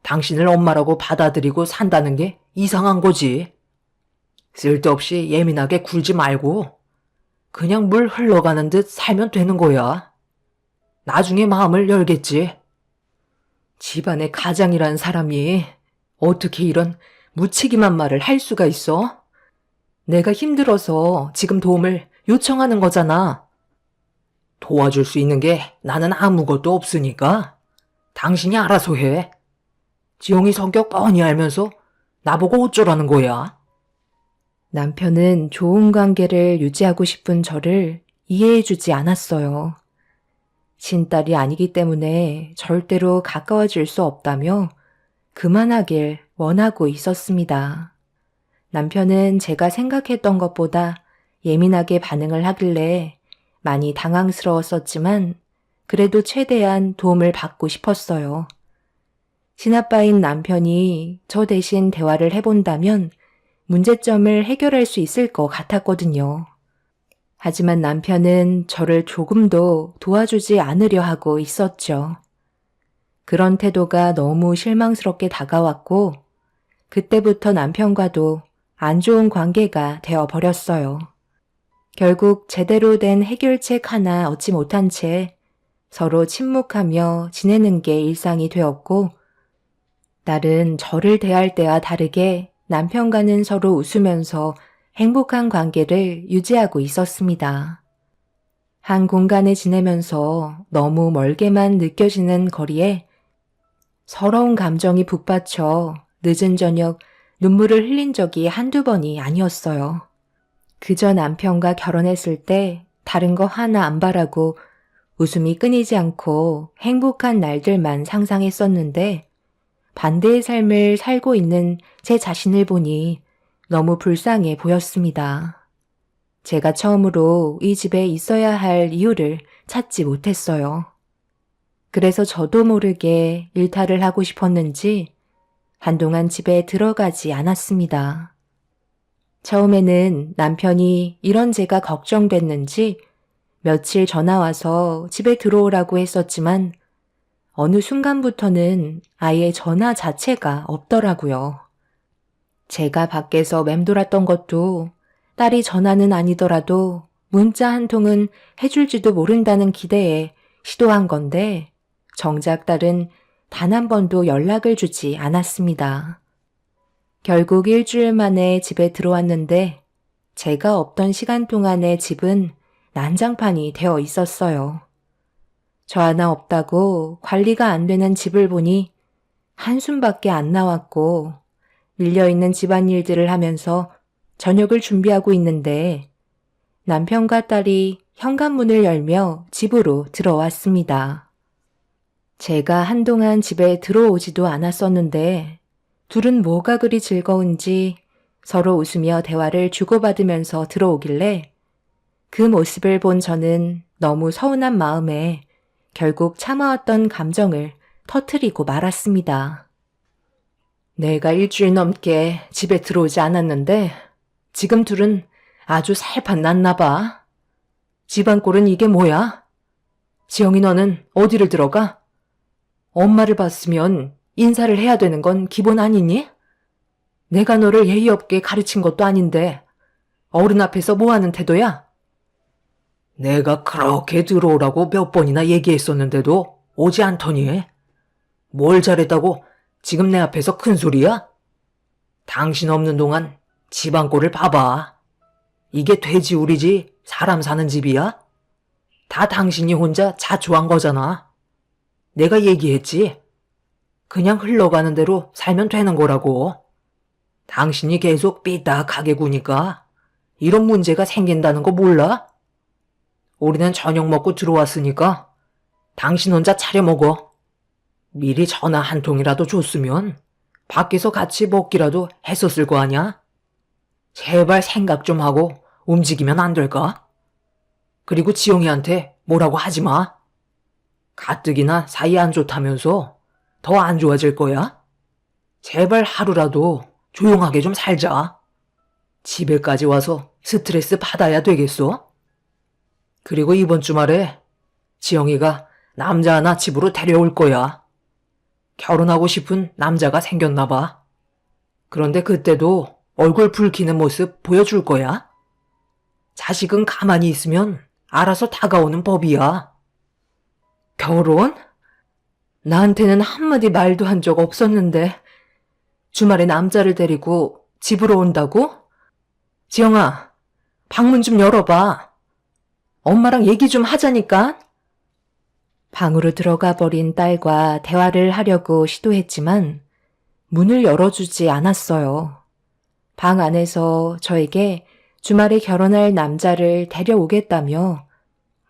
당신을 엄마라고 받아들이고 산다는 게 이상한 거지. 쓸데없이 예민하게 굴지 말고 그냥 물 흘러가는 듯 살면 되는 거야. 나중에 마음을 열겠지. 집안의 가장이란 사람이 어떻게 이런 무책임한 말을 할 수가 있어? 내가 힘들어서 지금 도움을 요청하는 거잖아. 도와줄 수 있는 게 나는 아무것도 없으니까 당신이 알아서 해. 지영이 성격 뻔히 알면서 나보고 어쩌라는 거야? 남편은 좋은 관계를 유지하고 싶은 저를 이해해주지 않았어요. 친딸이 아니기 때문에 절대로 가까워질 수 없다며 그만하길 원하고 있었습니다. 남편은 제가 생각했던 것보다 예민하게 반응을 하길래 많이 당황스러웠었지만 그래도 최대한 도움을 받고 싶었어요. 친아빠인 남편이 저 대신 대화를 해본다면 문제점을 해결할 수 있을 것 같았거든요. 하지만 남편은 저를 조금도 도와주지 않으려 하고 있었죠. 그런 태도가 너무 실망스럽게 다가왔고 그때부터 남편과도 안 좋은 관계가 되어버렸어요. 결국 제대로 된 해결책 하나 얻지 못한 채 서로 침묵하며 지내는 게 일상이 되었고 딸은 저를 대할 때와 다르게 남편과는 서로 웃으면서 행복한 관계를 유지하고 있었습니다. 한 공간에 지내면서 너무 멀게만 느껴지는 거리에 서러운 감정이 북받쳐 늦은 저녁 눈물을 흘린 적이 한두 번이 아니었어요. 그저 남편과 결혼했을 때 다른 거 하나 안 바라고 웃음이 끊이지 않고 행복한 날들만 상상했었는데 반대의 삶을 살고 있는 제 자신을 보니 너무 불쌍해 보였습니다. 제가 처음으로 이 집에 있어야 할 이유를 찾지 못했어요. 그래서 저도 모르게 일탈을 하고 싶었는지 한동안 집에 들어가지 않았습니다. 처음에는 남편이 이런 제가 걱정됐는지 며칠 전화 와서 집에 들어오라고 했었지만 어느 순간부터는 아예 전화 자체가 없더라고요. 제가 밖에서 맴돌았던 것도 딸이 전화는 아니더라도 문자 한 통은 해줄지도 모른다는 기대에 시도한 건데 정작 딸은 단 한 번도 연락을 주지 않았습니다. 결국 일주일 만에 집에 들어왔는데 제가 없던 시간 동안에 집은 난장판이 되어 있었어요. 저 하나 없다고 관리가 안 되는 집을 보니 한숨밖에 안 나왔고 밀려있는 집안일들을 하면서 저녁을 준비하고 있는데 남편과 딸이 현관문을 열며 집으로 들어왔습니다. 제가 한동안 집에 들어오지도 않았었는데 둘은 뭐가 그리 즐거운지 서로 웃으며 대화를 주고받으면서 들어오길래 그 모습을 본 저는 너무 서운한 마음에 결국 참아왔던 감정을 터뜨리고 말았습니다. 내가 일주일 넘게 집에 들어오지 않았는데 지금 둘은 아주 살판 났나 봐. 집안 꼴은 이게 뭐야? 지영이 너는 어디를 들어가? 엄마를 봤으면 인사를 해야 되는 건 기본 아니니? 내가 너를 예의 없게 가르친 것도 아닌데 어른 앞에서 뭐 하는 태도야? 내가 그렇게 들어오라고 몇 번이나 얘기했었는데도 오지 않더니 뭘 잘했다고 지금 내 앞에서 큰 소리야? 당신 없는 동안 집안 꼴을 봐봐. 이게 돼지우리지 사람 사는 집이야? 다 당신이 혼자 자초한 거잖아. 내가 얘기했지. 그냥 흘러가는 대로 살면 되는 거라고. 당신이 계속 삐딱하게 구니까 이런 문제가 생긴다는 거 몰라? 우리는 저녁 먹고 들어왔으니까 당신 혼자 차려 먹어. 미리 전화 한 통이라도 줬으면 밖에서 같이 먹기라도 했었을 거 아냐? 제발 생각 좀 하고 움직이면 안 될까? 그리고 지영이한테 뭐라고 하지 마. 가뜩이나 사이 안 좋다면서 더 안 좋아질 거야? 제발 하루라도 조용하게 좀 살자. 집에까지 와서 스트레스 받아야 되겠어? 그리고 이번 주말에 지영이가 남자 하나 집으로 데려올 거야. 결혼하고 싶은 남자가 생겼나 봐. 그런데 그때도 얼굴 붉히는 모습 보여줄 거야. 자식은 가만히 있으면 알아서 다가오는 법이야. 결혼? 나한테는 한마디 말도 한 적 없었는데 주말에 남자를 데리고 집으로 온다고? 지영아, 방문 좀 열어봐. 엄마랑 얘기 좀 하자니까. 방으로 들어가 버린 딸과 대화를 하려고 시도했지만 문을 열어주지 않았어요. 방 안에서 저에게 주말에 결혼할 남자를 데려오겠다며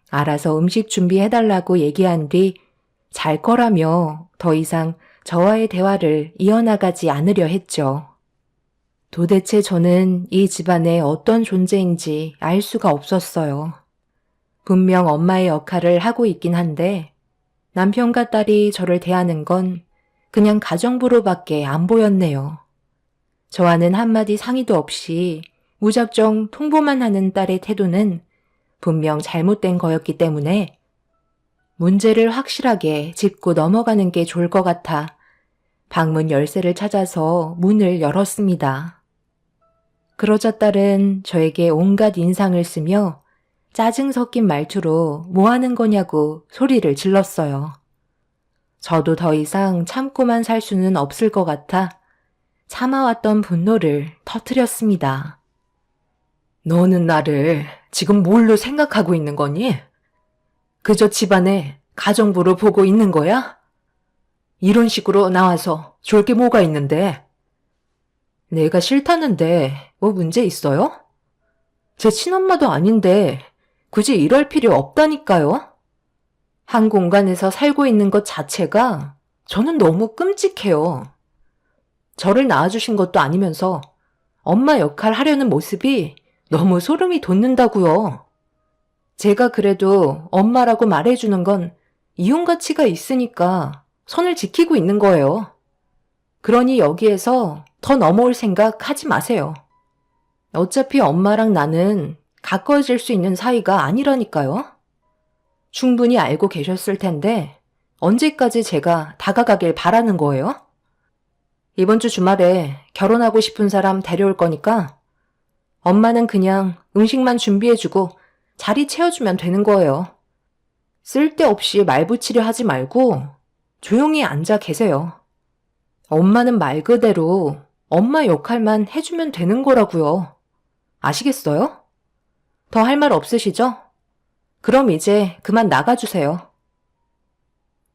알아서 음식 준비해달라고 얘기한 뒤 잘 거라며 더 이상 저와의 대화를 이어나가지 않으려 했죠. 도대체 저는 이 집안의 어떤 존재인지 알 수가 없었어요. 분명 엄마의 역할을 하고 있긴 한데 남편과 딸이 저를 대하는 건 그냥 가정부로밖에 안 보였네요. 저와는 한마디 상의도 없이 무작정 통보만 하는 딸의 태도는 분명 잘못된 거였기 때문에 문제를 확실하게 짚고 넘어가는 게 좋을 것 같아 방문 열쇠를 찾아서 문을 열었습니다. 그러자 딸은 저에게 온갖 인상을 쓰며 짜증 섞인 말투로 뭐 하는 거냐고 소리를 질렀어요. 저도 더 이상 참고만 살 수는 없을 것 같아 참아왔던 분노를 터뜨렸습니다. 너는 나를 지금 뭘로 생각하고 있는 거니? 그저 집안에 가정부로 보고 있는 거야? 이런 식으로 나와서 좋을 게 뭐가 있는데? 내가 싫다는데 뭐 문제 있어요? 제 친엄마도 아닌데 굳이 이럴 필요 없다니까요. 한 공간에서 살고 있는 것 자체가 저는 너무 끔찍해요. 저를 낳아주신 것도 아니면서 엄마 역할 하려는 모습이 너무 소름이 돋는다고요. 제가 그래도 엄마라고 말해주는 건 이용 가치가 있으니까 선을 지키고 있는 거예요. 그러니 여기에서 더 넘어올 생각 하지 마세요. 어차피 엄마랑 나는 가까워질 수 있는 사이가 아니라니까요. 충분히 알고 계셨을 텐데 언제까지 제가 다가가길 바라는 거예요? 이번 주 주말에 결혼하고 싶은 사람 데려올 거니까 엄마는 그냥 음식만 준비해주고 자리 채워주면 되는 거예요. 쓸데없이 말 붙이려 하지 말고 조용히 앉아 계세요. 엄마는 말 그대로 엄마 역할만 해주면 되는 거라고요. 아시겠어요? 더 할 말 없으시죠? 그럼 이제 그만 나가주세요.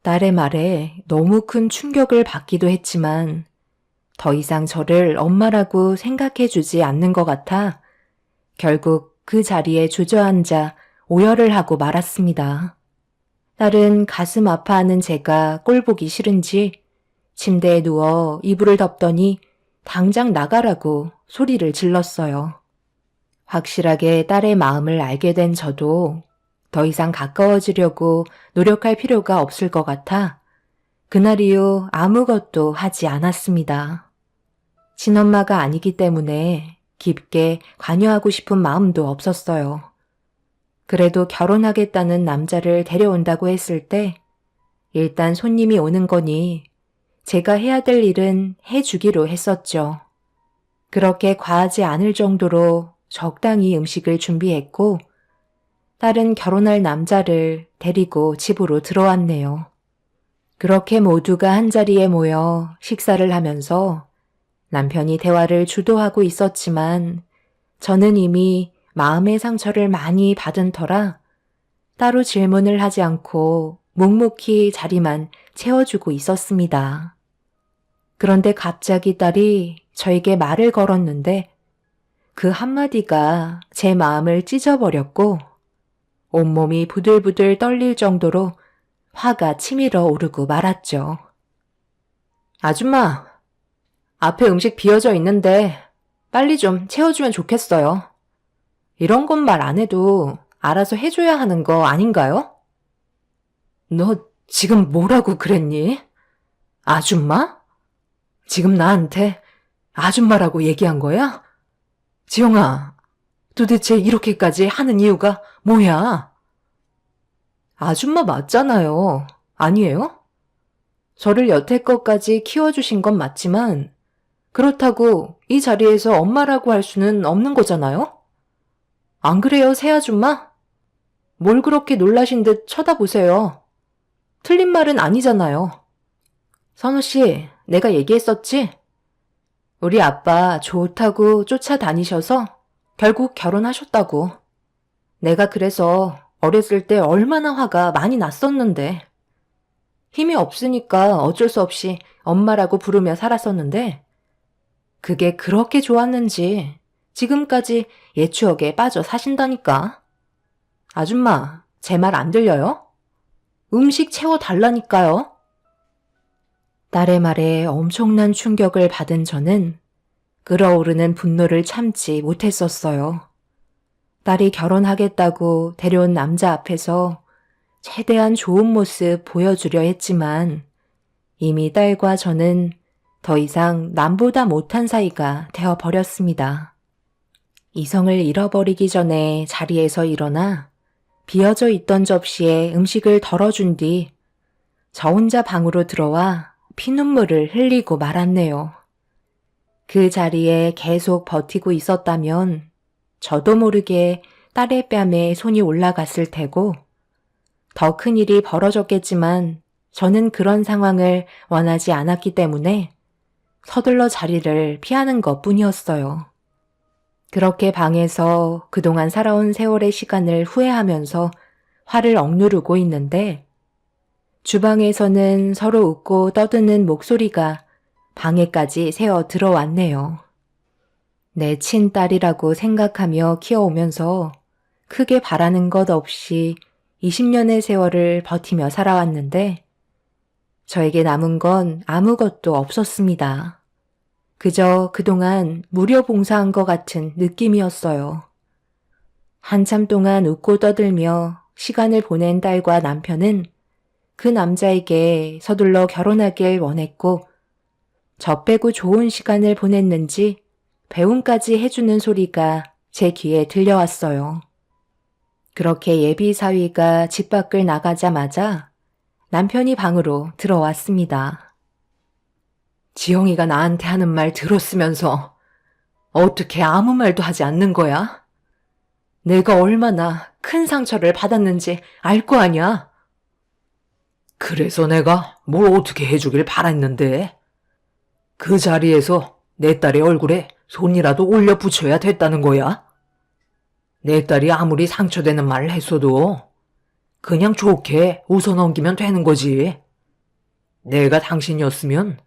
딸의 말에 너무 큰 충격을 받기도 했지만 더 이상 저를 엄마라고 생각해주지 않는 것 같아 결국 그 자리에 주저앉아 오열을 하고 말았습니다. 딸은 가슴 아파하는 제가 꼴보기 싫은지 침대에 누워 이불을 덮더니 당장 나가라고 소리를 질렀어요. 확실하게 딸의 마음을 알게 된 저도 더 이상 가까워지려고 노력할 필요가 없을 것 같아 그날 이후 아무것도 하지 않았습니다. 친엄마가 아니기 때문에 깊게 관여하고 싶은 마음도 없었어요. 그래도 결혼하겠다는 남자를 데려온다고 했을 때 일단 손님이 오는 거니 제가 해야 될 일은 해주기로 했었죠. 그렇게 과하지 않을 정도로 적당히 음식을 준비했고 딸은 결혼할 남자를 데리고 집으로 들어왔네요. 그렇게 모두가 한자리에 모여 식사를 하면서 남편이 대화를 주도하고 있었지만 저는 이미 마음의 상처를 많이 받은 터라 따로 질문을 하지 않고 묵묵히 자리만 채워주고 있었습니다. 그런데 갑자기 딸이 저에게 말을 걸었는데 그 한마디가 제 마음을 찢어버렸고 온몸이 부들부들 떨릴 정도로 화가 치밀어 오르고 말았죠. 아줌마, 앞에 음식 비어져 있는데 빨리 좀 채워주면 좋겠어요. 이런 건 말 안 해도 알아서 해줘야 하는 거 아닌가요? 너 지금 뭐라고 그랬니? 아줌마? 지금 나한테 아줌마라고 얘기한 거야? 지영아, 도대체 이렇게까지 하는 이유가 뭐야? 아줌마 맞잖아요. 아니에요? 저를 여태껏까지 키워주신 건 맞지만 그렇다고 이 자리에서 엄마라고 할 수는 없는 거잖아요? 안 그래요, 새아줌마? 뭘 그렇게 놀라신 듯 쳐다보세요. 틀린 말은 아니잖아요. 선우 씨, 내가 얘기했었지? 우리 아빠 좋다고 쫓아다니셔서 결국 결혼하셨다고. 내가 그래서 어렸을 때 얼마나 화가 많이 났었는데. 힘이 없으니까 어쩔 수 없이 엄마라고 부르며 살았었는데 그게 그렇게 좋았는지 지금까지 옛 추억에 빠져 사신다니까. 아줌마, 제 말 안 들려요? 음식 채워달라니까요. 딸의 말에 엄청난 충격을 받은 저는 끓어오르는 분노를 참지 못했었어요. 딸이 결혼하겠다고 데려온 남자 앞에서 최대한 좋은 모습 보여주려 했지만 이미 딸과 저는 더 이상 남보다 못한 사이가 되어버렸습니다. 이성을 잃어버리기 전에 자리에서 일어나 비어져 있던 접시에 음식을 덜어준 뒤 저 혼자 방으로 들어와 피눈물을 흘리고 말았네요. 그 자리에 계속 버티고 있었다면 저도 모르게 딸의 뺨에 손이 올라갔을 테고 더 큰 일이 벌어졌겠지만 저는 그런 상황을 원하지 않았기 때문에 서둘러 자리를 피하는 것뿐이었어요. 그렇게 방에서 그동안 살아온 세월의 시간을 후회하면서 화를 억누르고 있는데 주방에서는 서로 웃고 떠드는 목소리가 방에까지 새어 들어왔네요. 내 친딸이라고 생각하며 키워오면서 크게 바라는 것 없이 20년의 세월을 버티며 살아왔는데 저에게 남은 건 아무것도 없었습니다. 그저 그동안 무료 봉사한 것 같은 느낌이었어요. 한참 동안 웃고 떠들며 시간을 보낸 딸과 남편은 그 남자에게 서둘러 결혼하길 원했고 저 빼고 좋은 시간을 보냈는지 배웅까지 해주는 소리가 제 귀에 들려왔어요. 그렇게 예비 사위가 집 밖을 나가자마자 남편이 방으로 들어왔습니다. 지영이가 나한테 하는 말 들었으면서 어떻게 아무 말도 하지 않는 거야? 내가 얼마나 큰 상처를 받았는지 알 거 아니야? 그래서 내가 뭘 어떻게 해주길 바랐는데 그 자리에서 내 딸의 얼굴에 손이라도 올려 붙여야 됐다는 거야? 내 딸이 아무리 상처되는 말을 했어도 그냥 좋게 웃어 넘기면 되는 거지. 내가 당신이었으면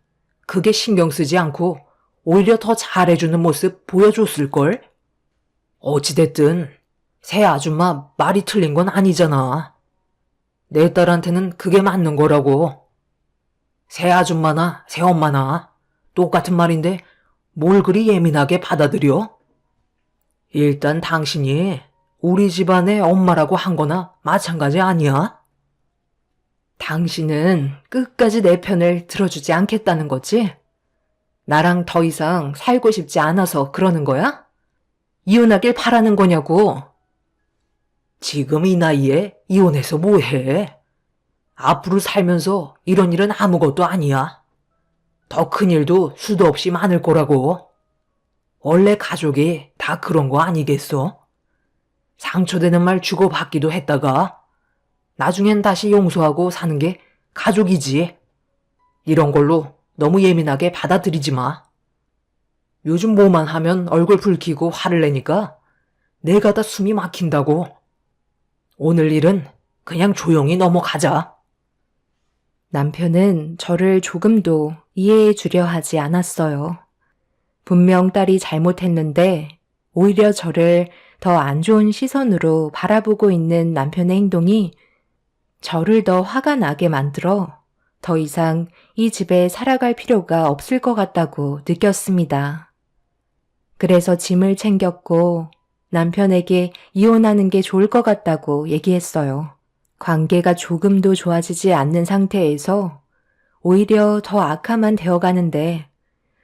그게 신경 쓰지 않고 오히려 더 잘해주는 모습 보여줬을걸? 어찌됐든 새 아줌마 말이 틀린 건 아니잖아. 내 딸한테는 그게 맞는 거라고. 새 아줌마나 새 엄마나 똑같은 말인데 뭘 그리 예민하게 받아들여? 일단 당신이 우리 집안의 엄마라고 한 거나 마찬가지 아니야? 당신은 끝까지 내 편을 들어주지 않겠다는 거지? 나랑 더 이상 살고 싶지 않아서 그러는 거야? 이혼하길 바라는 거냐고? 지금 이 나이에 이혼해서 뭐해? 앞으로 살면서 이런 일은 아무것도 아니야. 더 큰 일도 수도 없이 많을 거라고. 원래 가족이 다 그런 거 아니겠어? 상처되는 말 주고받기도 했다가 나중엔 다시 용서하고 사는 게 가족이지. 이런 걸로 너무 예민하게 받아들이지 마. 요즘 뭐만 하면 얼굴 붉히고 화를 내니까 내가 다 숨이 막힌다고. 오늘 일은 그냥 조용히 넘어가자. 남편은 저를 조금도 이해해 주려 하지 않았어요. 분명 딸이 잘못했는데 오히려 저를 더 안 좋은 시선으로 바라보고 있는 남편의 행동이 저를 더 화가 나게 만들어 더 이상 이 집에 살아갈 필요가 없을 것 같다고 느꼈습니다. 그래서 짐을 챙겼고 남편에게 이혼하는 게 좋을 것 같다고 얘기했어요. 관계가 조금도 좋아지지 않는 상태에서 오히려 더 악화만 되어가는데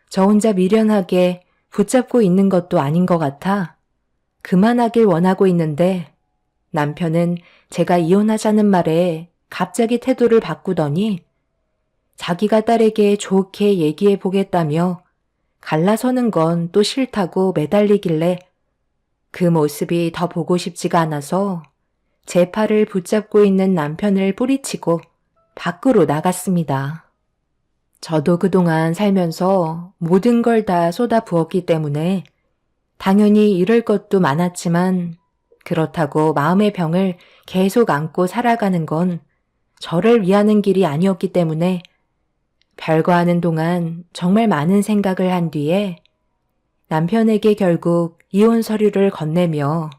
저 혼자 미련하게 붙잡고 있는 것도 아닌 것 같아 그만하길 원하고 있는데 남편은 제가 이혼하자는 말에 갑자기 태도를 바꾸더니 자기가 딸에게 좋게 얘기해 보겠다며 갈라서는 건 또 싫다고 매달리길래 그 모습이 더 보고 싶지가 않아서 제 팔을 붙잡고 있는 남편을 뿌리치고 밖으로 나갔습니다. 저도 그동안 살면서 모든 걸 다 쏟아부었기 때문에 당연히 잃을 것도 많았지만 그렇다고 마음의 병을 계속 안고 살아가는 건 저를 위하는 길이 아니었기 때문에 별거하는 동안 정말 많은 생각을 한 뒤에 남편에게 결국 이혼 서류를 건네며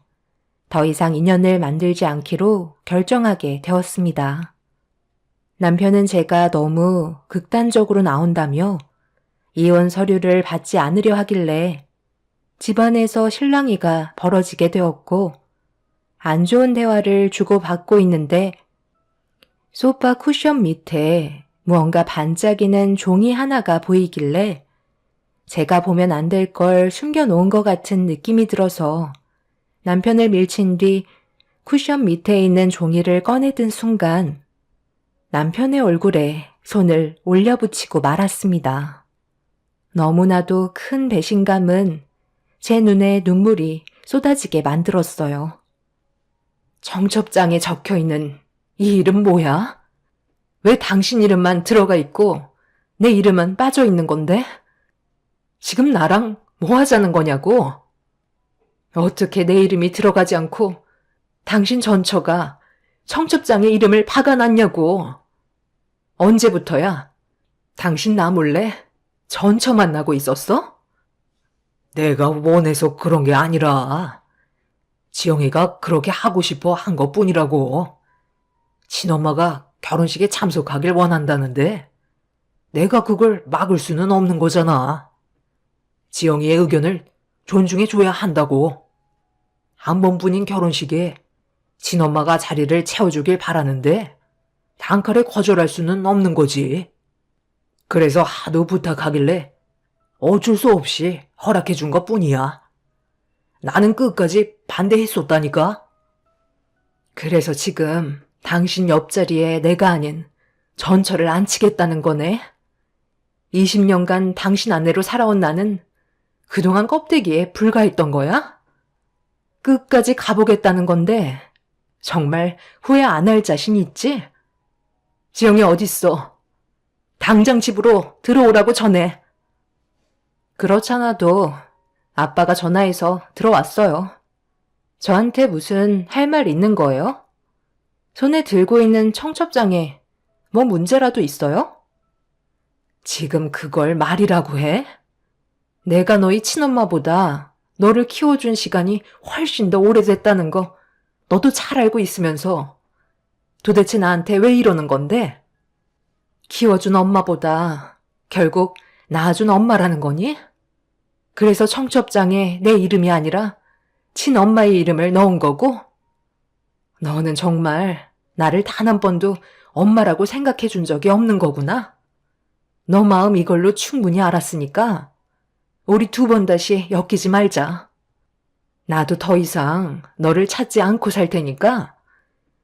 더 이상 인연을 만들지 않기로 결정하게 되었습니다. 남편은 제가 너무 극단적으로 나온다며 이혼 서류를 받지 않으려 하길래 집안에서 실랑이가 벌어지게 되었고 안 좋은 대화를 주고받고 있는데 소파 쿠션 밑에 무언가 반짝이는 종이 하나가 보이길래 제가 보면 안 될 걸 숨겨놓은 것 같은 느낌이 들어서 남편을 밀친 뒤 쿠션 밑에 있는 종이를 꺼내든 순간 남편의 얼굴에 손을 올려붙이고 말았습니다. 너무나도 큰 배신감은 제 눈에 눈물이 쏟아지게 만들었어요. 청첩장에 적혀있는 이 이름 뭐야? 왜 당신 이름만 들어가 있고 내 이름은 빠져 있는 건데? 지금 나랑 뭐 하자는 거냐고? 어떻게 내 이름이 들어가지 않고 당신 전처가 청첩장에 이름을 박아놨냐고. 언제부터야? 당신 나 몰래 전처 만나고 있었어? 내가 원해서 그런 게 아니라 지영이가 그렇게 하고 싶어 한 것뿐이라고. 친엄마가 결혼식에 참석하길 원한다는데 내가 그걸 막을 수는 없는 거잖아. 지영이의 의견을 존중해 줘야 한다고. 한 번뿐인 결혼식에 친엄마가 자리를 채워주길 바라는데 단칼에 거절할 수는 없는 거지. 그래서 하도 부탁하길래 어쩔 수 없이 허락해 준 것뿐이야. 나는 끝까지 반대했었다니까. 그래서 지금 당신 옆자리에 내가 아닌 전처를 앉히겠다는 거네. 20년간 당신 아내로 살아온 나는 그동안 껍데기에 불과했던 거야? 끝까지 가보겠다는 건데 정말 후회 안 할 자신 있지? 지영이 어딨어? 당장 집으로 들어오라고 전해. 그렇잖아도 아빠가 전화해서 들어왔어요. 저한테 무슨 할 말 있는 거예요? 손에 들고 있는 청첩장에 뭐 문제라도 있어요? 지금 그걸 말이라고 해? 내가 너희 친엄마보다 너를 키워준 시간이 훨씬 더 오래됐다는 거 너도 잘 알고 있으면서 도대체 나한테 왜 이러는 건데? 키워준 엄마보다 결국 낳아준 엄마라는 거니? 그래서 청첩장에 내 이름이 아니라 친엄마의 이름을 넣은 거고? 너는 정말 나를 단 한 번도 엄마라고 생각해 준 적이 없는 거구나? 너 마음 이걸로 충분히 알았으니까 우리 두 번 다시 엮이지 말자. 나도 더 이상 너를 찾지 않고 살 테니까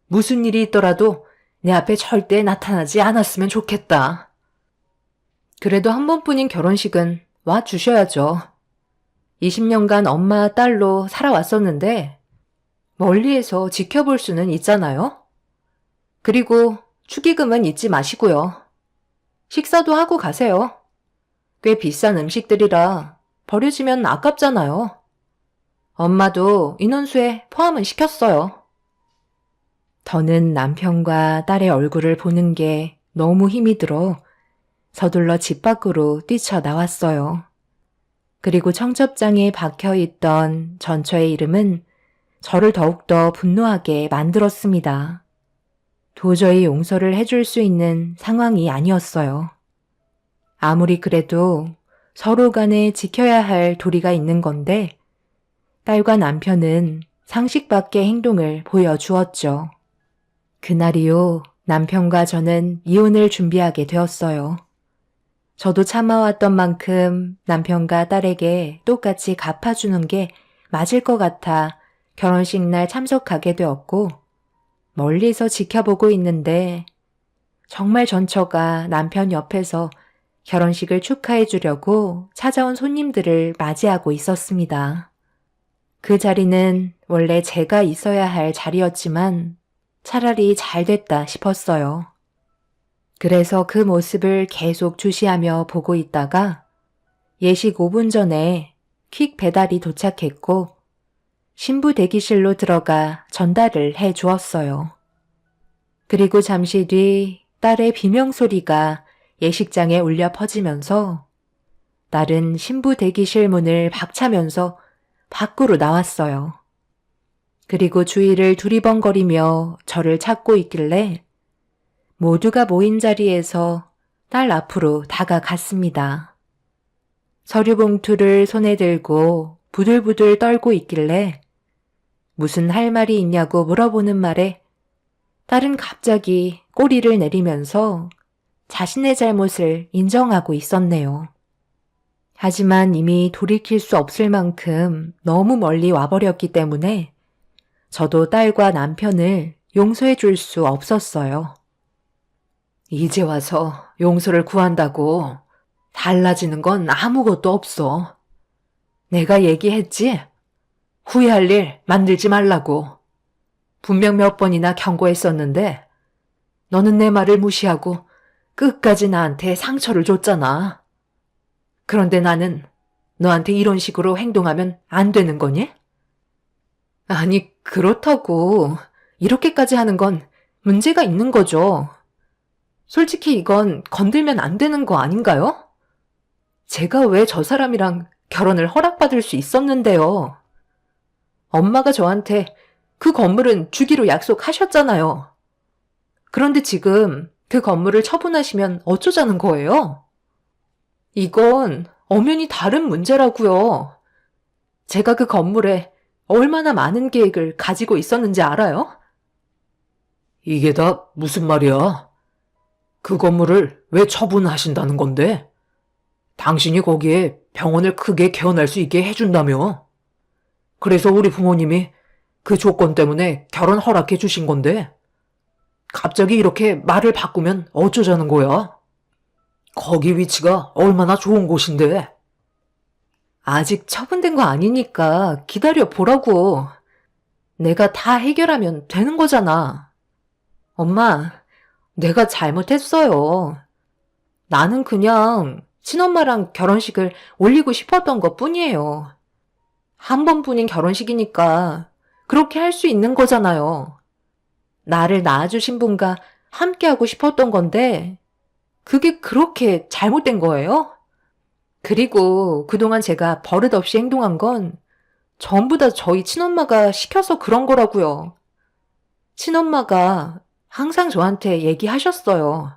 무슨 일이 있더라도 내 앞에 절대 나타나지 않았으면 좋겠다. 그래도 한 번뿐인 결혼식은 와 주셔야죠. 20년간 엄마 딸로 살아왔었는데 멀리에서 지켜볼 수는 있잖아요. 그리고 축의금은 잊지 마시고요. 식사도 하고 가세요. 꽤 비싼 음식들이라 버려지면 아깝잖아요. 엄마도 인원수에 포함은 시켰어요. 더는 남편과 딸의 얼굴을 보는 게 너무 힘이 들어 서둘러 집 밖으로 뛰쳐나왔어요. 그리고 청첩장에 박혀있던 전처의 이름은 저를 더욱더 분노하게 만들었습니다. 도저히 용서를 해줄 수 있는 상황이 아니었어요. 아무리 그래도 서로 간에 지켜야 할 도리가 있는 건데 딸과 남편은 상식 밖의 행동을 보여주었죠. 그날이요, 남편과 저는 이혼을 준비하게 되었어요. 저도 참아왔던 만큼 남편과 딸에게 똑같이 갚아주는 게 맞을 것 같아 결혼식 날 참석하게 되었고 멀리서 지켜보고 있는데 정말 전처가 남편 옆에서 결혼식을 축하해 주려고 찾아온 손님들을 맞이하고 있었습니다. 그 자리는 원래 제가 있어야 할 자리였지만 차라리 잘 됐다 싶었어요. 그래서 그 모습을 계속 주시하며 보고 있다가 예식 5분 전에 퀵 배달이 도착했고 신부 대기실로 들어가 전달을 해 주었어요. 그리고 잠시 뒤 딸의 비명소리가 예식장에 울려 퍼지면서 딸은 신부 대기실 문을 박차면서 밖으로 나왔어요. 그리고 주위를 두리번거리며 저를 찾고 있길래 모두가 모인 자리에서 딸 앞으로 다가갔습니다. 서류 봉투를 손에 들고 부들부들 떨고 있길래 무슨 할 말이 있냐고 물어보는 말에 딸은 갑자기 꼬리를 내리면서 자신의 잘못을 인정하고 있었네요. 하지만 이미 돌이킬 수 없을 만큼 너무 멀리 와버렸기 때문에 저도 딸과 남편을 용서해 줄 수 없었어요. 이제 와서 용서를 구한다고 달라지는 건 아무것도 없어. 내가 얘기했지? 후회할 일 만들지 말라고. 분명 몇 번이나 경고했었는데 너는 내 말을 무시하고 끝까지 나한테 상처를 줬잖아. 그런데 나는 너한테 이런 식으로 행동하면 안 되는 거니? 아니, 그렇다고 이렇게까지 하는 건 문제가 있는 거죠. 솔직히 이건 건들면 안 되는 거 아닌가요? 제가 왜 저 사람이랑 결혼을 허락받을 수 있었는데요. 엄마가 저한테 그 건물은 주기로 약속하셨잖아요. 그런데 지금 그 건물을 처분하시면 어쩌자는 거예요? 이건 엄연히 다른 문제라고요. 제가 그 건물에 얼마나 많은 계획을 가지고 있었는지 알아요? 이게 다 무슨 말이야? 그 건물을 왜 처분하신다는 건데? 당신이 거기에 병원을 크게 개원할 수 있게 해준다며? 그래서 우리 부모님이 그 조건 때문에 결혼 허락해 주신 건데 갑자기 이렇게 말을 바꾸면 어쩌자는 거야? 거기 위치가 얼마나 좋은 곳인데. 아직 처분된 거 아니니까 기다려 보라고. 내가 다 해결하면 되는 거잖아. 엄마, 내가 잘못했어요. 나는 그냥 친엄마랑 결혼식을 올리고 싶었던 것 뿐이에요. 한 번뿐인 결혼식이니까 그렇게 할 수 있는 거잖아요. 나를 낳아주신 분과 함께 하고 싶었던 건데 그게 그렇게 잘못된 거예요? 그리고 그동안 제가 버릇없이 행동한 건 전부 다 저희 친엄마가 시켜서 그런 거라고요. 친엄마가 항상 저한테 얘기하셨어요.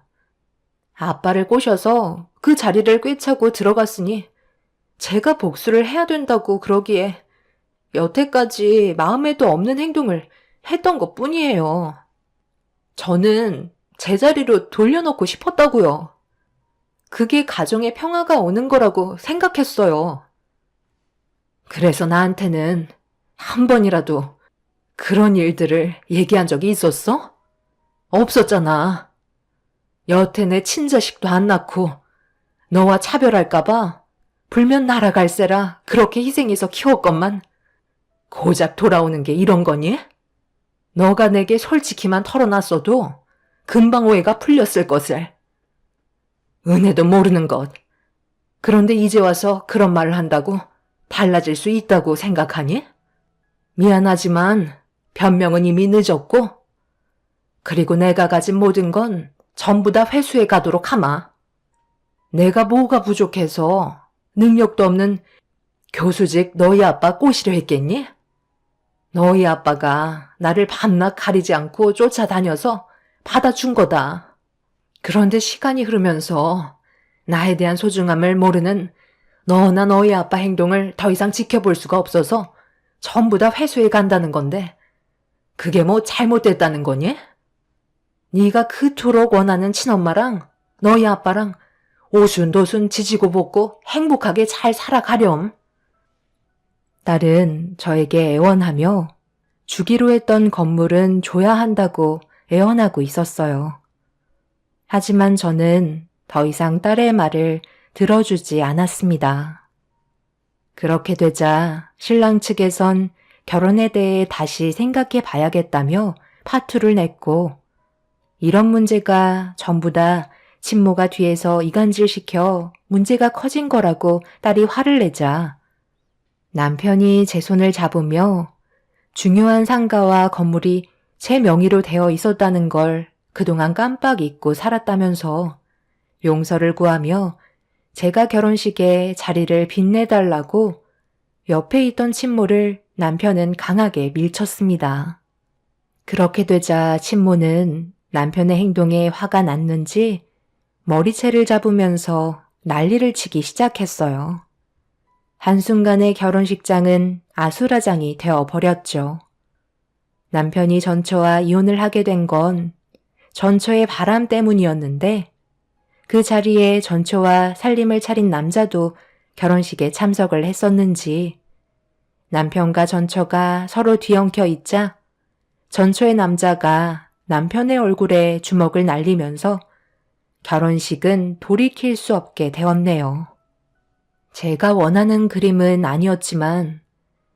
아빠를 꼬셔서 그 자리를 꿰차고 들어갔으니 제가 복수를 해야 된다고 그러기에 여태까지 마음에도 없는 행동을 했던 것 뿐이에요. 저는 제자리로 돌려놓고 싶었다고요. 그게 가정의 평화가 오는 거라고 생각했어요. 그래서 나한테는 한 번이라도 그런 일들을 얘기한 적이 있었어? 없었잖아. 여태 내 친자식도 안 낳고 너와 차별할까봐 불면 날아갈세라 그렇게 희생해서 키웠건만 고작 돌아오는 게 이런 거니? 너가 내게 솔직히만 털어놨어도 금방 오해가 풀렸을 것을. 은혜도 모르는 것. 그런데 이제 와서 그런 말을 한다고 달라질 수 있다고 생각하니? 미안하지만 변명은 이미 늦었고, 그리고 내가 가진 모든 건 전부 다 회수해 가도록 하마. 내가 뭐가 부족해서 능력도 없는 교수직 너희 아빠 꼬시려 했겠니? 너희 아빠가 나를 밤낮 가리지 않고 쫓아다녀서 받아준 거다. 그런데 시간이 흐르면서 나에 대한 소중함을 모르는 너나 너희 아빠 행동을 더 이상 지켜볼 수가 없어서 전부 다 회수해 간다는 건데 그게 뭐 잘못됐다는 거니? 네가 그토록 원하는 친엄마랑 너희 아빠랑 오순도순 지지고 볶고 행복하게 잘 살아가렴. 딸은 저에게 애원하며 주기로 했던 건물은 줘야 한다고 애원하고 있었어요. 하지만 저는 더 이상 딸의 말을 들어주지 않았습니다. 그렇게 되자 신랑 측에선 결혼에 대해 다시 생각해 봐야겠다며 파투를 냈고, 이런 문제가 전부 다 친모가 뒤에서 이간질시켜 문제가 커진 거라고 딸이 화를 내자 남편이 제 손을 잡으며 중요한 상가와 건물이 제 명의로 되어 있었다는 걸 그동안 깜빡 잊고 살았다면서 용서를 구하며 제가 결혼식에 자리를 빛내달라고 옆에 있던 친모를 남편은 강하게 밀쳤습니다. 그렇게 되자 친모는 남편의 행동에 화가 났는지 머리채를 잡으면서 난리를 치기 시작했어요. 한순간에 결혼식장은 아수라장이 되어버렸죠. 남편이 전처와 이혼을 하게 된 건 전처의 바람 때문이었는데 그 자리에 전처와 살림을 차린 남자도 결혼식에 참석을 했었는지 남편과 전처가 서로 뒤엉켜 있자 전처의 남자가 남편의 얼굴에 주먹을 날리면서 결혼식은 돌이킬 수 없게 되었네요. 제가 원하는 그림은 아니었지만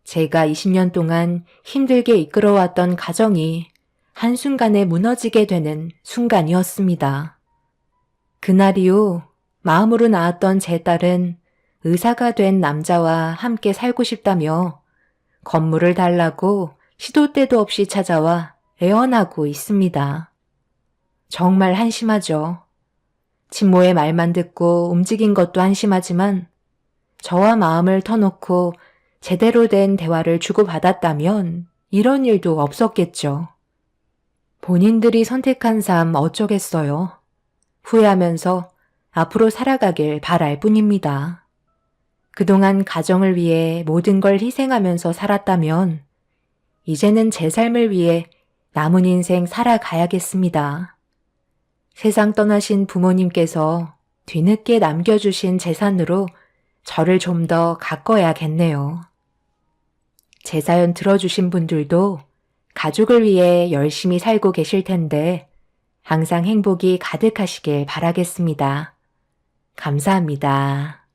제가 20년 동안 힘들게 이끌어왔던 가정이 한순간에 무너지게 되는 순간이었습니다. 그날 이후 마음으로 낳았던 제 딸은 의사가 된 남자와 함께 살고 싶다며 건물을 달라고 시도 때도 없이 찾아와 애원하고 있습니다. 정말 한심하죠. 친모의 말만 듣고 움직인 것도 한심하지만 저와 마음을 터놓고 제대로 된 대화를 주고받았다면 이런 일도 없었겠죠. 본인들이 선택한 삶 어쩌겠어요. 후회하면서 앞으로 살아가길 바랄 뿐입니다. 그동안 가정을 위해 모든 걸 희생하면서 살았다면 이제는 제 삶을 위해 남은 인생 살아가야겠습니다. 세상 떠나신 부모님께서 뒤늦게 남겨주신 재산으로 저를 좀 더 가꿔야겠네요. 제 사연 들어주신 분들도 가족을 위해 열심히 살고 계실 텐데 항상 행복이 가득하시길 바라겠습니다. 감사합니다.